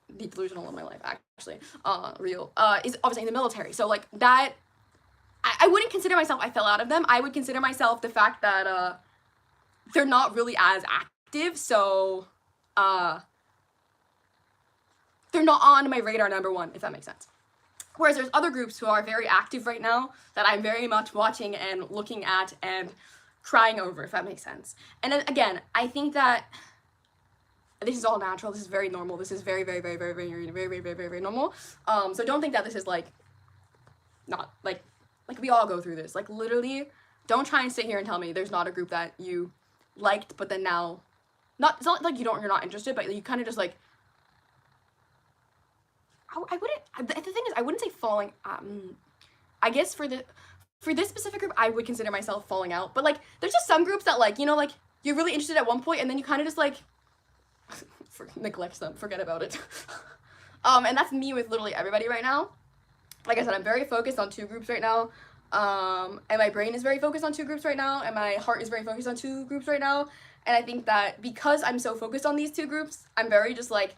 the delusional in my life actually, real, is obviously in the military, so like that, I wouldn't consider myself I fell out of them. I would consider myself the fact that they're not really as active, so they're not on my radar number one, if that makes sense. Whereas there's other groups who are very active right now that I'm very much watching and looking at and crying over, if that makes sense. And then again, I think that this is all natural. This is very normal. This is very, very, very, very, very, very, very, very, very, very, very normal. So don't think that this is like not like we all go through this. Like literally, don't try and sit here and tell me there's not a group that you liked, but then now, it's not like you're not interested, but you kind of just like. I wouldn't. The thing is, I wouldn't say falling. I guess for this specific group, I would consider myself falling out. But like, there's just some groups that like, you know, like you're really interested at one point, and then you kind of just like neglect them, forget about it. And that's me with literally everybody right now. Like I said, I'm very focused on 2 groups right now. And my brain is very focused on 2 groups right now, and my heart is very focused on 2 groups right now. And I think that because I'm so focused on these 2 groups, I'm very just like,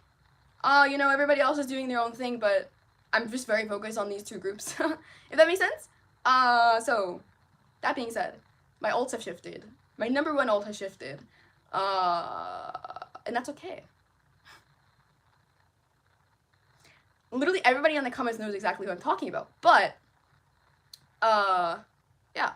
you know, everybody else is doing their own thing, but I'm just very focused on these 2 groups. If that makes sense? So, that being said, my ults have shifted. My number 1 ult has shifted. And that's okay. Literally everybody in the comments knows exactly what I'm talking about. But, yeah.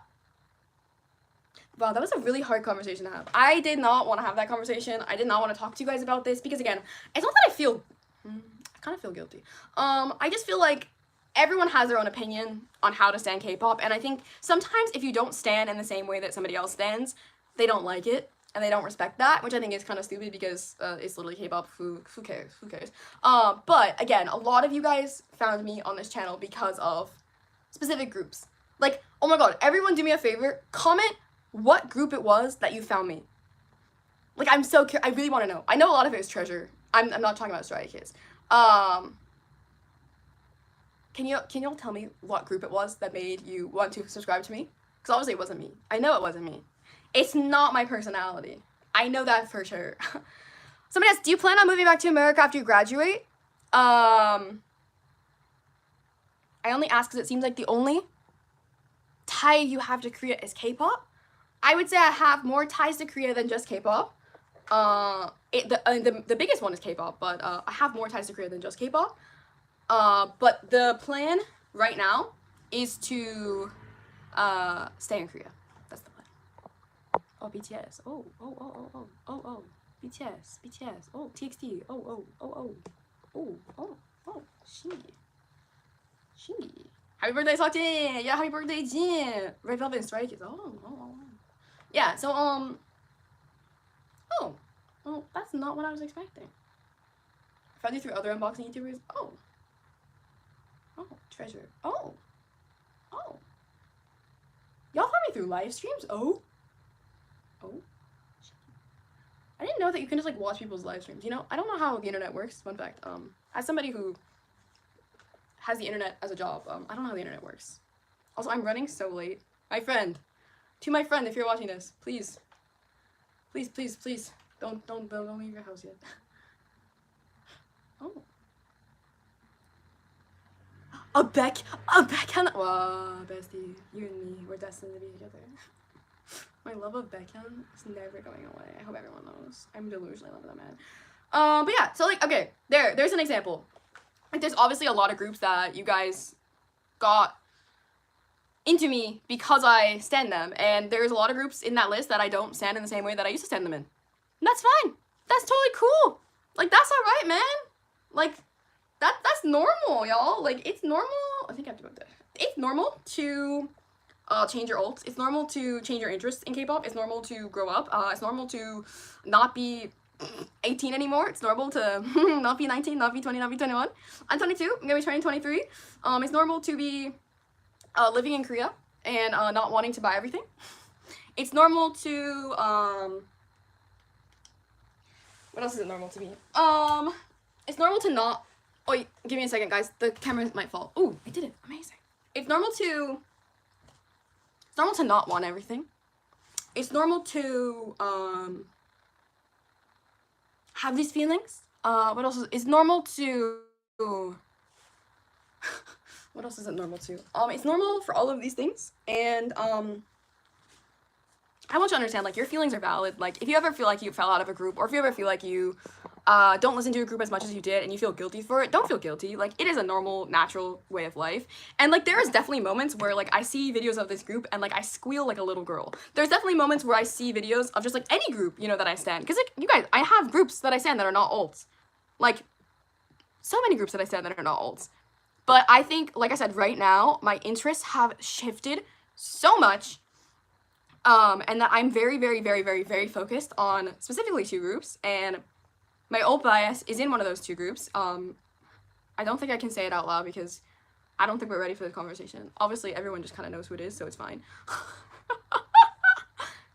Wow, that was a really hard conversation to have. I did not want to have that conversation. I did not want to talk to you guys about this because, again, it's not that I feel... I kind of feel guilty. I just feel like everyone has their own opinion on how to stan K-pop, and I think sometimes if you don't stan in the same way that somebody else stands, they don't like it, and they don't respect that, which I think is kind of stupid because it's literally K-pop. Who cares? Who cares? But, again, a lot of you guys found me on this channel because of specific groups. Like, oh my god, everyone do me a favor, comment what group it was that you found me. Like, I'm so curious. I really want to know. I know a lot of it is Treasure. I'm not talking about Stray Kids. Can y'all tell me what group it was that made you want to subscribe to me? Because obviously it wasn't me. I know it wasn't me. It's not my personality. I know that for sure. Somebody asked, do you plan on moving back to America after you graduate? I only ask because it seems like the only tie you have to Korea is K-pop. I would say I have more ties to Korea than just K-pop. The biggest one is K-pop, but I have more ties to Korea than just K-pop. But the plan right now is to stay in Korea. That's the plan. Oh, BTS. Oh, BTS. Oh, TXT. Shingy. Happy birthday, Seokjin! Yeah, happy birthday, Jin! Red Velvet and Stray Kids. Yeah, so, well, that's not what I was expecting. I found you through other unboxing YouTubers. Oh, Treasure. Oh. Y'all found me through live streams? Oh. I didn't know that you can just, like, watch people's live streams. You know, I don't know how the internet works. Fun fact. As somebody who has the internet as a job, I don't know how the internet works. Also, I'm running so late. My friend. To my friend, if you're watching this, please. Please. Don't leave your house yet. Oh. A backhand. Wow, bestie. You and me, we're destined to be together. My love of backhand is never going away. I hope everyone knows. I'm delusionally in love with that man. But yeah, so like, okay, there's an example. Like, there's obviously a lot of groups that you guys got into me because I stan them, and there's a lot of groups in that list that I don't stan in the same way that I used to stan them in. And that's fine. That's totally cool. Like, that's alright, man. Like, that's normal, y'all. Like, it's normal. I think I have to go there. It's normal to change your ults. It's normal to change your interests in K-pop. It's normal to grow up. It's normal to not be 18 anymore. It's normal to not be 19, not be 20, not be 21. I'm 22. I'm gonna be turning 23. It's normal to be living in Korea and not wanting to buy everything. It's normal to what else is it normal to be? It's normal to not. Oh, give me a second, guys. The camera might fall. Ooh, I did it. Amazing. It's normal to not want everything. It's normal to have these feelings. What else is it's normal to what else is it normal to? It's normal for all of these things, and I want you to understand, like, your feelings are valid. Like, if you ever feel like you fell out of a group, or if you ever feel like you don't listen to a group as much as you did and you feel guilty for it, don't feel guilty. Like, it is a normal, natural way of life. And like, there is definitely moments where like I see videos of this group and like I squeal like a little girl. There's definitely moments where I see videos of just like any group, you know, that I stan. Because like, you guys, I have groups that I stan that are not alts. Like, so many groups that I stan that are not alts. But I think, like I said, right now, my interests have shifted so much, and that I'm very, very, very, very, very focused on specifically 2 groups, and my alt bias is in one of those 2 groups. I don't think I can say it out loud because I don't think we're ready for this conversation. Obviously, everyone just kind of knows who it is, so it's fine.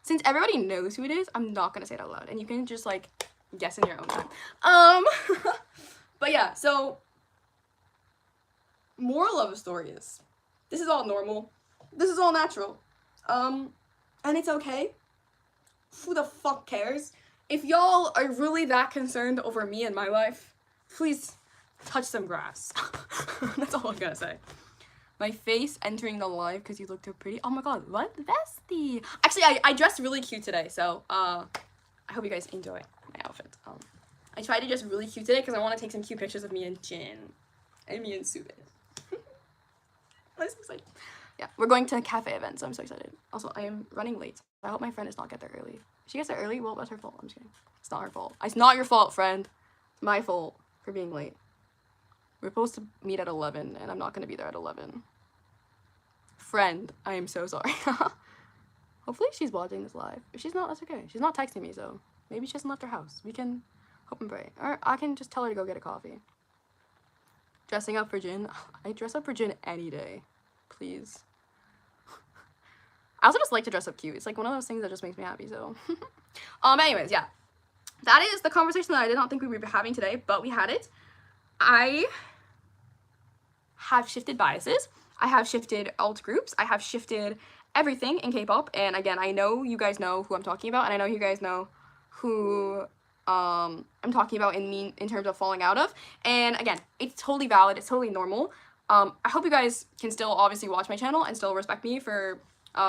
Since everybody knows who it is, I'm not gonna say it out loud, and you can just, like, guess in your own time. But yeah, so moral of the story is, this is all normal, this is all natural, and it's okay. Who the fuck cares? If y'all are really that concerned over me and my life, please touch some grass. That's all I'm gonna say. My face entering the live because you look too pretty. Oh my god, what? Bestie! Actually, I dressed really cute today, so I hope you guys enjoy my outfit. I tried to dress really cute today because I want to take some cute pictures of me and Jin. And me and Sube. I'm so excited. Yeah, we're going to a cafe event, so I'm so excited. Also, I am running late. I hope my friend does not get there early. If she gets there early, well, that's her fault. I'm just kidding. It's not her fault. It's not your fault, friend. It's my fault for being late. We're supposed to meet at 11, and I'm not going to be there at 11. Friend, I am so sorry. Hopefully she's watching this live. If she's not, that's okay. She's not texting me, so maybe she hasn't left her house. We can hope and pray. Or I can just tell her to go get a coffee. Dressing up for Jin. I dress up for Jin any day. Please. I also just like to dress up cute. It's like one of those things that just makes me happy, so. Anyways, yeah. That is the conversation that I did not think we would be having today, but we had it. I have shifted biases. I have shifted alt groups. I have shifted everything in K-pop. And again, I know you guys know who I'm talking about, and I know you guys know who I'm talking about in terms of falling out of. And again, it's totally valid. It's totally normal. I hope you guys can still obviously watch my channel and still respect me for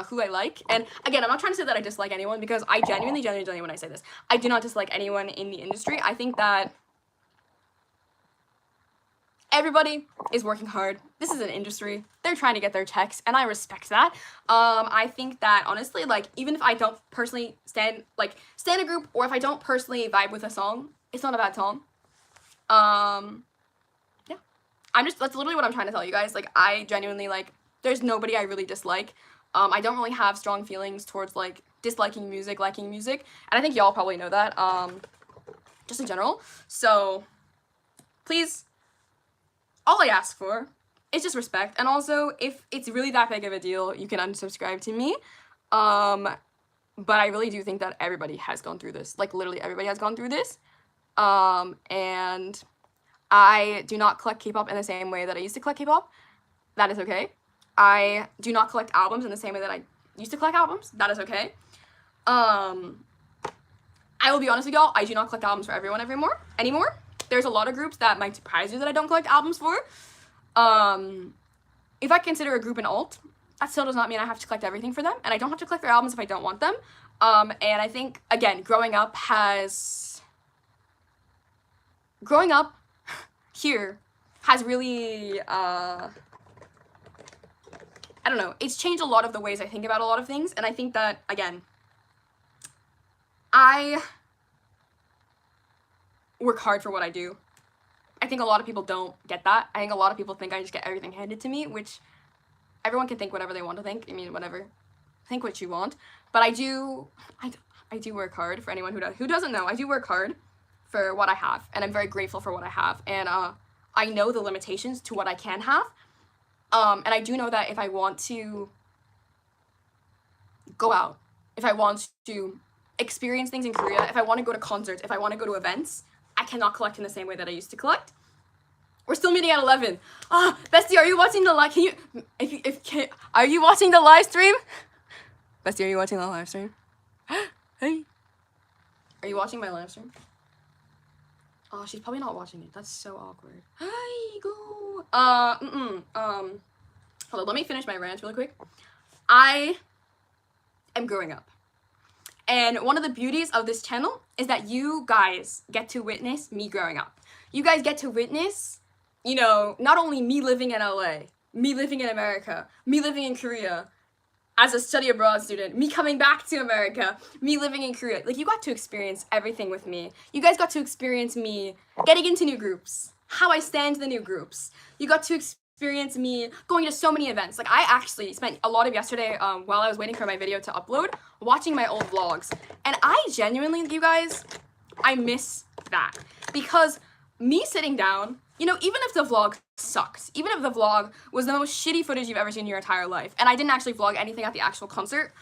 who I like. And again, I'm not trying to say that I dislike anyone, because I genuinely when I say this, I do not dislike anyone in the industry. I think that everybody is working hard. This is an industry. They're trying to get their checks, and I respect that. I think that honestly, like, even if I don't personally stand a group, or if I don't personally vibe with a song, it's not a bad song. Yeah. That's literally what I'm trying to tell you guys. Like, I genuinely, like, there's nobody I really dislike. I don't really have strong feelings towards, like, disliking music, liking music, and I think y'all probably know that, just in general. So, please, all I ask for is just respect. And also, if it's really that big of a deal, you can unsubscribe to me. But I really do think that everybody has gone through this. Like, literally everybody has gone through this. And I do not collect K-pop in the same way that I used to collect K-pop. That is okay. I do not collect albums in the same way that I used to collect albums. That is okay. I will be honest with y'all, I do not collect albums for everyone anymore. There's a lot of groups that might surprise you that I don't collect albums for. If I consider a group an alt, that still does not mean I have to collect everything for them, and I don't have to collect their albums if I don't want them. And I think, again, growing up here has really, I don't know, it's changed a lot of the ways I think about a lot of things, and I think that, again, I work hard for what I do. I think a lot of people don't get that. I think a lot of people think I just get everything handed to me, which everyone can think whatever they want to think. I mean, whatever. Think what you want. But I do work hard. For anyone who doesn't know, I do work hard for what I have, and I'm very grateful for what I have. And I know the limitations to what I can have. And I do know that if I want to go out, if I want to experience things in Korea, if I want to go to concerts, if I want to go to events, I cannot collect in the same way that I used to collect. We're still meeting at 11. Bestie, are you watching the live? Are you watching the live stream? Bestie, are you watching the live stream? Hey. Are you watching my live stream? Oh, she's probably not watching it. That's so awkward. Hi, go. Hold on, let me finish my rant really quick. I am growing up. And one of the beauties of this channel is that you guys get to witness me growing up. You guys get to witness, you know, not only me living in LA, me living in America, me living in Korea as a study abroad student, me coming back to America, me living in Korea. Like, you got to experience everything with me. You guys got to experience me getting into new groups, how I stand the new groups. You got to experience me going to so many events. Like, I actually spent a lot of yesterday while I was waiting for my video to upload, watching my old vlogs. And I genuinely, you guys, I miss that. Because me sitting down, you know, even if the vlog sucked, even if the vlog was the most shitty footage you've ever seen in your entire life, and I didn't actually vlog anything at the actual concert,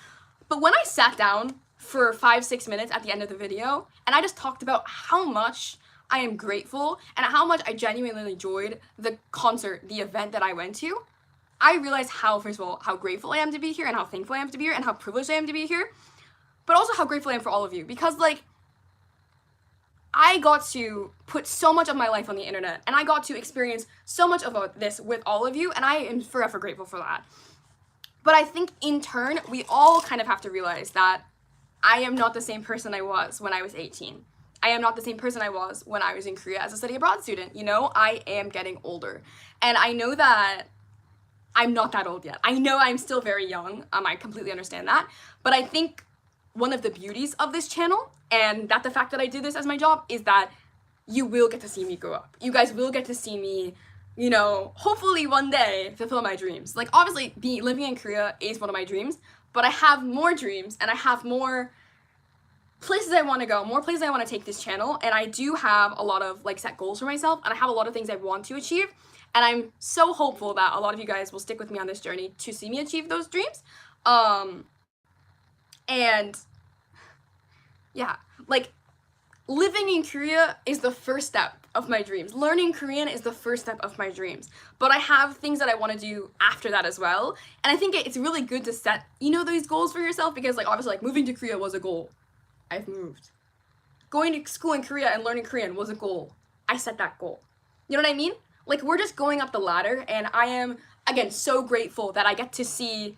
but when I sat down for 5-6 minutes at the end of the video, and I just talked about how much I am grateful and how much I genuinely enjoyed the concert, the event that I went to, I realized how, first of all, how grateful I am to be here and how thankful I am to be here and how privileged I am to be here, but also how grateful I am for all of you, because, like, I got to put so much of my life on the internet, and I got to experience so much of this with all of you, and I am forever grateful for that. But I think in turn, we all kind of have to realize that I am not the same person I was when I was 18. I am not the same person I was when I was in Korea as a study abroad student. You know, I am getting older, and I know that I'm not that old yet. I know I'm still very young. I completely understand that, but I think one of the beauties of this channel, and that the fact that I do this as my job, is that you will get to see me grow up. You guys will get to see me, you know, hopefully one day fulfill my dreams. Like, obviously, living in Korea is one of my dreams, but I have more dreams, and I have more places I want to go, more places I want to take this channel, and I do have a lot of, like, set goals for myself, and I have a lot of things I want to achieve, and I'm so hopeful that a lot of you guys will stick with me on this journey to see me achieve those dreams. And yeah, like, living in Korea is the first step of my dreams. Learning Korean is the first step of my dreams. But I have things that I want to do after that as well. And I think it's really good to set, you know, those goals for yourself, because, like, obviously, like, moving to Korea was a goal. I've moved. Going to school in Korea and learning Korean was a goal. I set that goal. You know what I mean? Like, we're just going up the ladder, and I am, again, so grateful that I get to see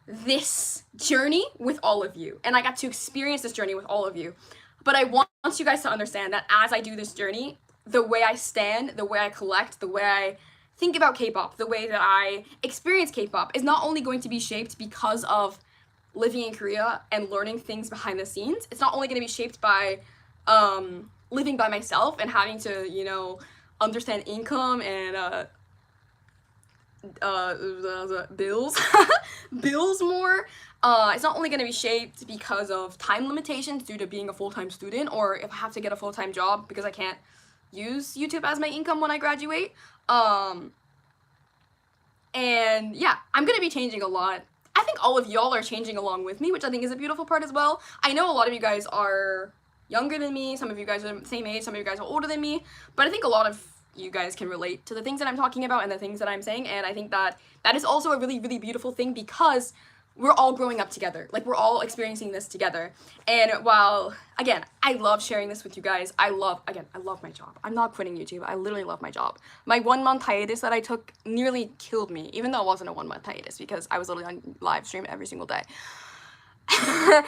this journey with all of you, and I got to experience this journey with all of you. But I want you guys to understand that as I do this journey, the way I stand, the way I collect, the way I think about K-pop, the way that I experience K-pop is not only going to be shaped because of living in Korea and learning things behind the scenes. It's not only going to be shaped by living by myself and having to, you know, understand income and bills bills more. It's not only going to be shaped because of time limitations due to being a full-time student, or if I have to get a full-time job because I can't use YouTube as my income when I graduate. And yeah, I'm going to be changing a lot. I think all of y'all are changing along with me, which I think is a beautiful part as well. I know a lot of you guys are younger than me, some of you guys are the same age, some of you guys are older than me, but I think a lot of you guys can relate to the things that I'm talking about and the things that I'm saying, and I think that that is also a really, really beautiful thing, because we're all growing up together. Like, we're all experiencing this together. And while, again, I love sharing this with you guys, I love my job. I'm not quitting YouTube. I literally love my job. My 1-month hiatus that I took nearly killed me, even though it wasn't a 1-month hiatus, because I was literally on live stream every single day. I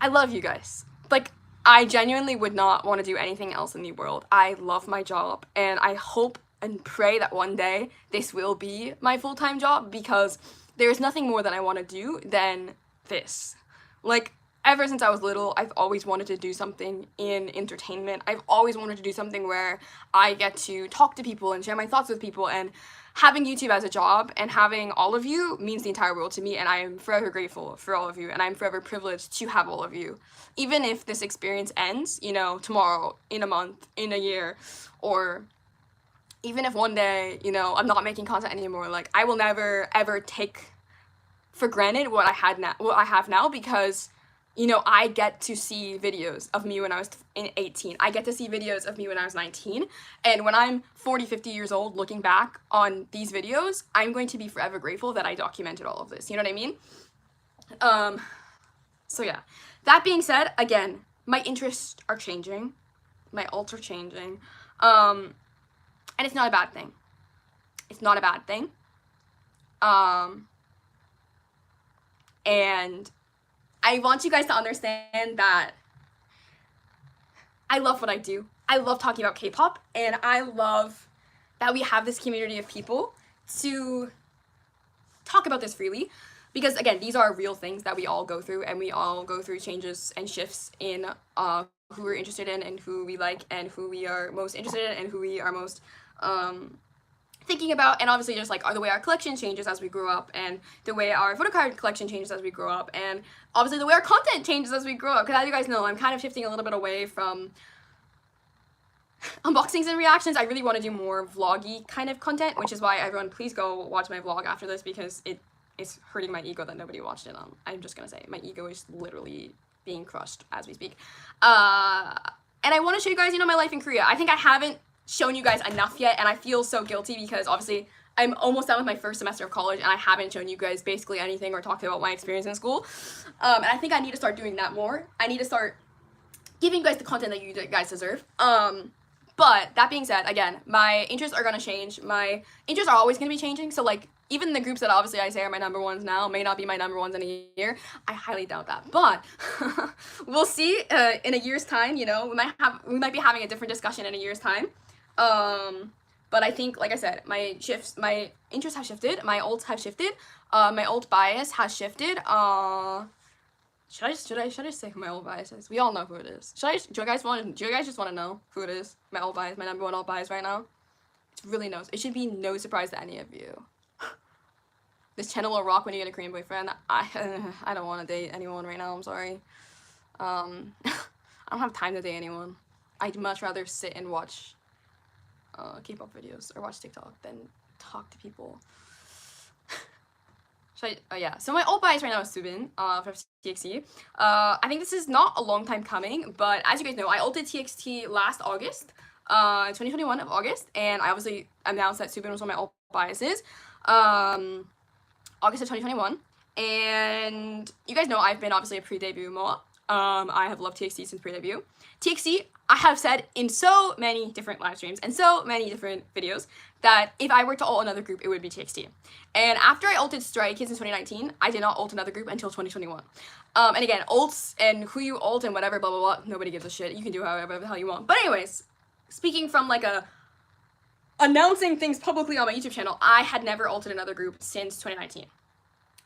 love you guys. Like, I genuinely would not want to do anything else in the world. I love my job, and I hope and pray that one day this will be my full-time job, because there's nothing more that I want to do than this. Like, ever since I was little, I've always wanted to do something in entertainment. I've always wanted to do something where I get to talk to people and share my thoughts with people, and having YouTube as a job and having all of you means the entire world to me, and I am forever grateful for all of you, and I'm forever privileged to have all of you. Even if this experience ends, you know, tomorrow, in a month, in a year, or even if one day, you know, I'm not making content anymore, like, I will never ever take for granted what I have now, because, you know, I get to see videos of me when I was 18. I get to see videos of me when I was 19. And when I'm 40, 50 years old looking back on these videos, I'm going to be forever grateful that I documented all of this. You know what I mean? So yeah. That being said, again, my interests are changing. My alts are changing. And it's not a bad thing. It's not a bad thing. And I want you guys to understand that I love what I do. I love talking about K-pop, and I love that we have this community of people to talk about this freely, because again, these are real things that we all go through, and we all go through changes and shifts in who we're interested in and who we like and who we are most interested in and who we are most thinking about, and obviously just like the way our collection changes as we grow up, and the way our photo card collection changes as we grow up, and obviously the way our content changes as we grow up, because as you guys know, I'm kind of shifting a little bit away from unboxings and reactions. I really want to do more vloggy kind of content, which is why everyone please go watch my vlog after this, because it's hurting my ego that nobody watched it on. I'm just gonna say my ego is literally being crushed as we speak. And I want to show you guys, you know, my life in Korea. I think I haven't shown you guys enough yet, and I feel so guilty because obviously I'm almost done with my first semester of college, and I haven't shown you guys basically anything or talked about my experience in school. And I think I need to start doing that more. I need to start giving you guys the content that you guys deserve. But that being said, again, my interests are gonna change. My interests are always gonna be changing. So like, even the groups that obviously I say are my number ones now may not be my number ones in a year. I highly doubt that. But we'll see in a year's time. You know, we might be having a different discussion in a year's time. But I think, like I said, my interests have shifted. My ults have shifted. My ult bias has shifted. Should I just say who my ult bias is? We all know who it is. Do you guys just want to know who it is? My ult bias, my number one ult bias right now. It's really it should be no surprise to any of you. This channel will rock when you get a Korean boyfriend. I don't want to date anyone right now. I'm sorry. I don't have time to date anyone. I'd much rather sit and watch K-pop videos or watch TikTok than talk to people. Yeah, so my ult bias right now is Subin from TXT. I think this is not a long time coming, but as you guys know, I ulted TXT last August, 2021 of August, and I obviously announced that Subin was one of my ult biases, August of 2021, and you guys know I've been obviously a pre-debut MOA. I have loved TXT since pre-debut. TXT, I have said in so many different live streams and so many different videos that if I were to ult another group, it would be TXT. And after I ulted Stray Kids in 2019, I did not ult another group until 2021. And again, ults and who you ult and whatever, blah, blah, blah, nobody gives a shit. You can do however the hell you want. But anyways, speaking from like announcing things publicly on my YouTube channel, I had never ulted another group since 2019.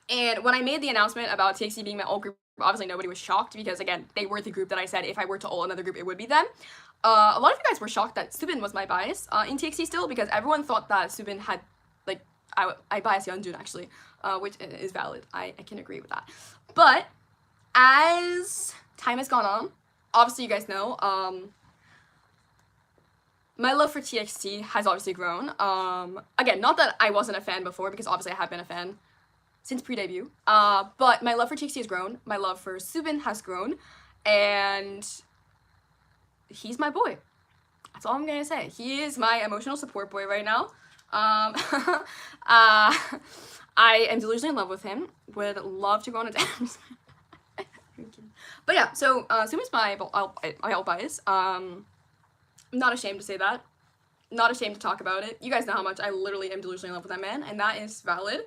And when I made the announcement about TXT being my ult group, obviously nobody was shocked because, again, they were the group that I said if I were to ult another group, it would be them. A lot of you guys were shocked that Subin was my bias in TXT still, because everyone thought that Subin had, like, I bias Yeonjun, actually, which is valid. I can agree with that. But as time has gone on, obviously you guys know, my love for TXT has obviously grown. Again, not that I wasn't a fan before, because obviously I have been a fan since pre-debut, but my love for TXT has grown, my love for Subin has grown, and he's my boy. That's all I'm gonna say. He is my emotional support boy right now. I am delusionally in love with him, would love to go on a date. But yeah, so Subin's my ult bias. I'm not ashamed to say that. Not ashamed to talk about it. You guys know how much I literally am delusionally in love with that man, and that is valid.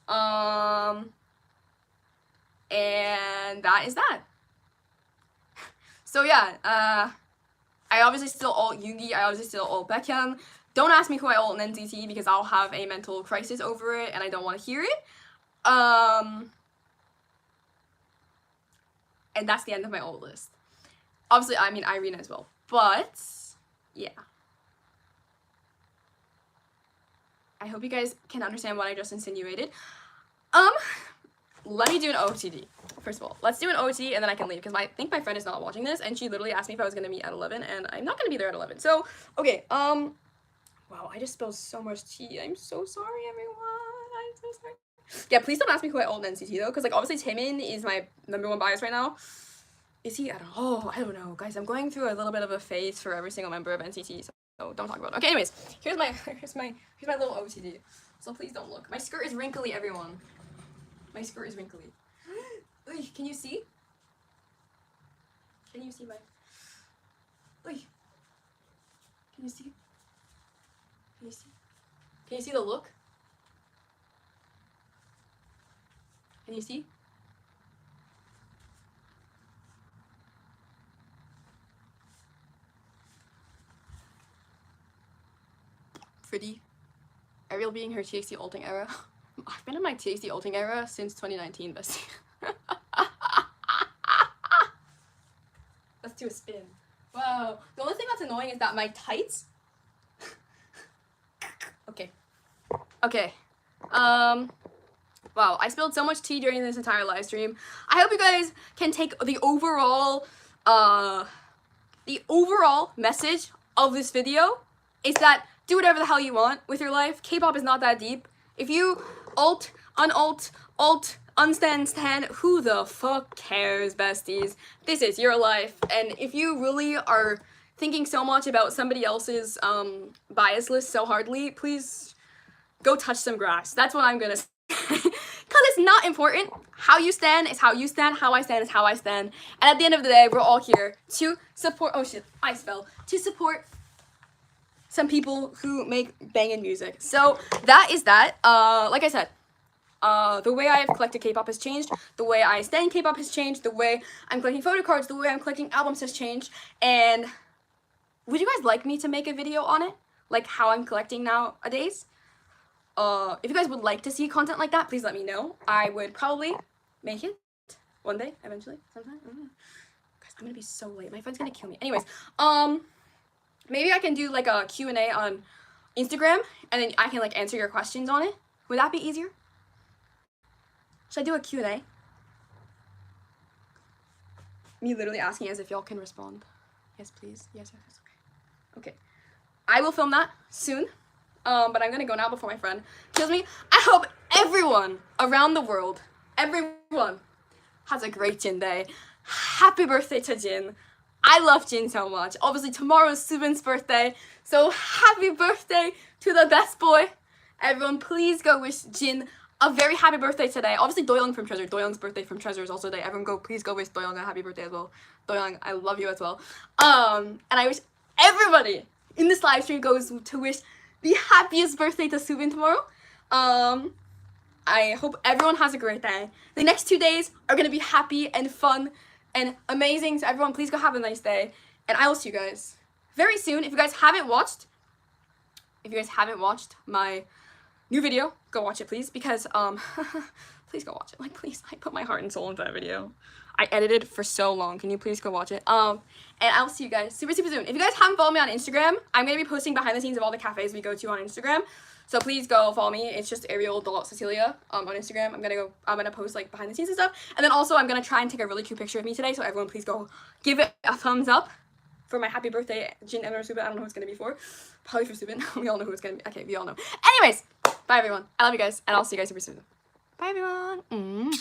And that is that. So yeah, I obviously still ult Yoongi, I obviously still ult Baekhyun. Don't ask me who I ult in NCT because I'll have a mental crisis over it and I don't want to hear it. And that's the end of my ult list. Obviously, I mean Irina as well, but yeah. I hope you guys can understand what I just insinuated. Let me do an OTD. First of all, let's do an OT and then I can leave, because I think my friend is not watching this and she literally asked me if I was gonna meet at 11 and I'm not gonna be there at 11. So, okay, wow, I just spilled so much tea. I'm so sorry, everyone. I'm so sorry. Yeah, please don't ask me who I ult in NCT though, because like obviously Taemin is my #1 bias right now. Is he? I don't know. Guys, I'm going through a little bit of a phase for every single member of NCT, so don't talk about it. Okay, anyways, here's my little OTD. So please don't look. My skirt is wrinkly, everyone. My skirt is wrinkly. Can you see? Can you see my... Can you see? Can you see? Can you see the look? Can you see? Freddy. Ariel being her TXT ulting era. I've been in my TXT ulting era since 2019, bestie. Let's do a spin. Wow. The only thing that's annoying is that my tights. Okay. Okay. Wow, I spilled so much tea during this entire live stream. I hope you guys can take the overall message of this video is that do whatever the hell you want with your life. K-pop is not that deep. If you alt, unalt, alt, unstan, stan, who the fuck cares, besties? This is your life, and if you really are thinking so much about somebody else's bias list so hardly, please go touch some grass. That's what I'm gonna say. Because it's not important. How you stand is how you stand. How I stand is how I stand. And at the end of the day, we're all here to support. Oh shit, I fell. To support some people who make banging music. So that is that. Like I said, the way I've collected K-pop has changed. The way I stand K-pop has changed. The way I'm collecting photo cards, the way I'm collecting albums has changed. And would you guys like me to make a video on it? Like how I'm collecting nowadays? If you guys would like to see content like that, please let me know. I would probably make it one day, eventually, sometime. I don't know. Guys, I'm gonna be so late. My friend's gonna kill me. Anyways, maybe I can do like a Q&A on Instagram, and then I can like answer your questions on it. Would that be easier? Should I do a Q&A? Me literally asking as if y'all can respond. Yes, please. Yes, yes, okay. Okay. I will film that soon. But I'm gonna go now before my friend kills me. I hope everyone around the world, everyone, has a great Jin day. Happy birthday to Jin. I love Jin so much. Obviously, tomorrow is Subin's birthday, so happy birthday to the best boy. Everyone, please go wish Jin a very happy birthday today. Obviously, Doyoung from Treasure. Doyoung's birthday from Treasure is also today. Everyone please go wish Doyoung a happy birthday as well. Doyoung, I love you as well. And I wish everybody in this live stream goes to wish the happiest birthday to Subin tomorrow. I hope everyone has a great day. The next 2 days are gonna be happy and fun and amazing. So everyone, please go have a nice day. And I will see you guys very soon. If you guys haven't watched my new video, go watch it, please. Because, please go watch it. Like, please, I put my heart and soul into that video. I edited for so long. Can you please go watch it? And I'll see you guys super soon. If you guys haven't followed me on Instagram, I'm gonna be posting behind the scenes of all the cafes we go to on Instagram. So please go follow me. It's just Ariel.Cecilia on Instagram. I'm gonna post like behind the scenes and stuff. And then also I'm gonna try and take a really cute picture of me today. So everyone please go give it a thumbs up for my happy birthday, Jin and Subin. I don't know who it's gonna be for. Probably for Subin. We all know who it's gonna be. Okay, we all know. Anyways, bye everyone. I love you guys, and I'll see you guys super soon. Bye everyone.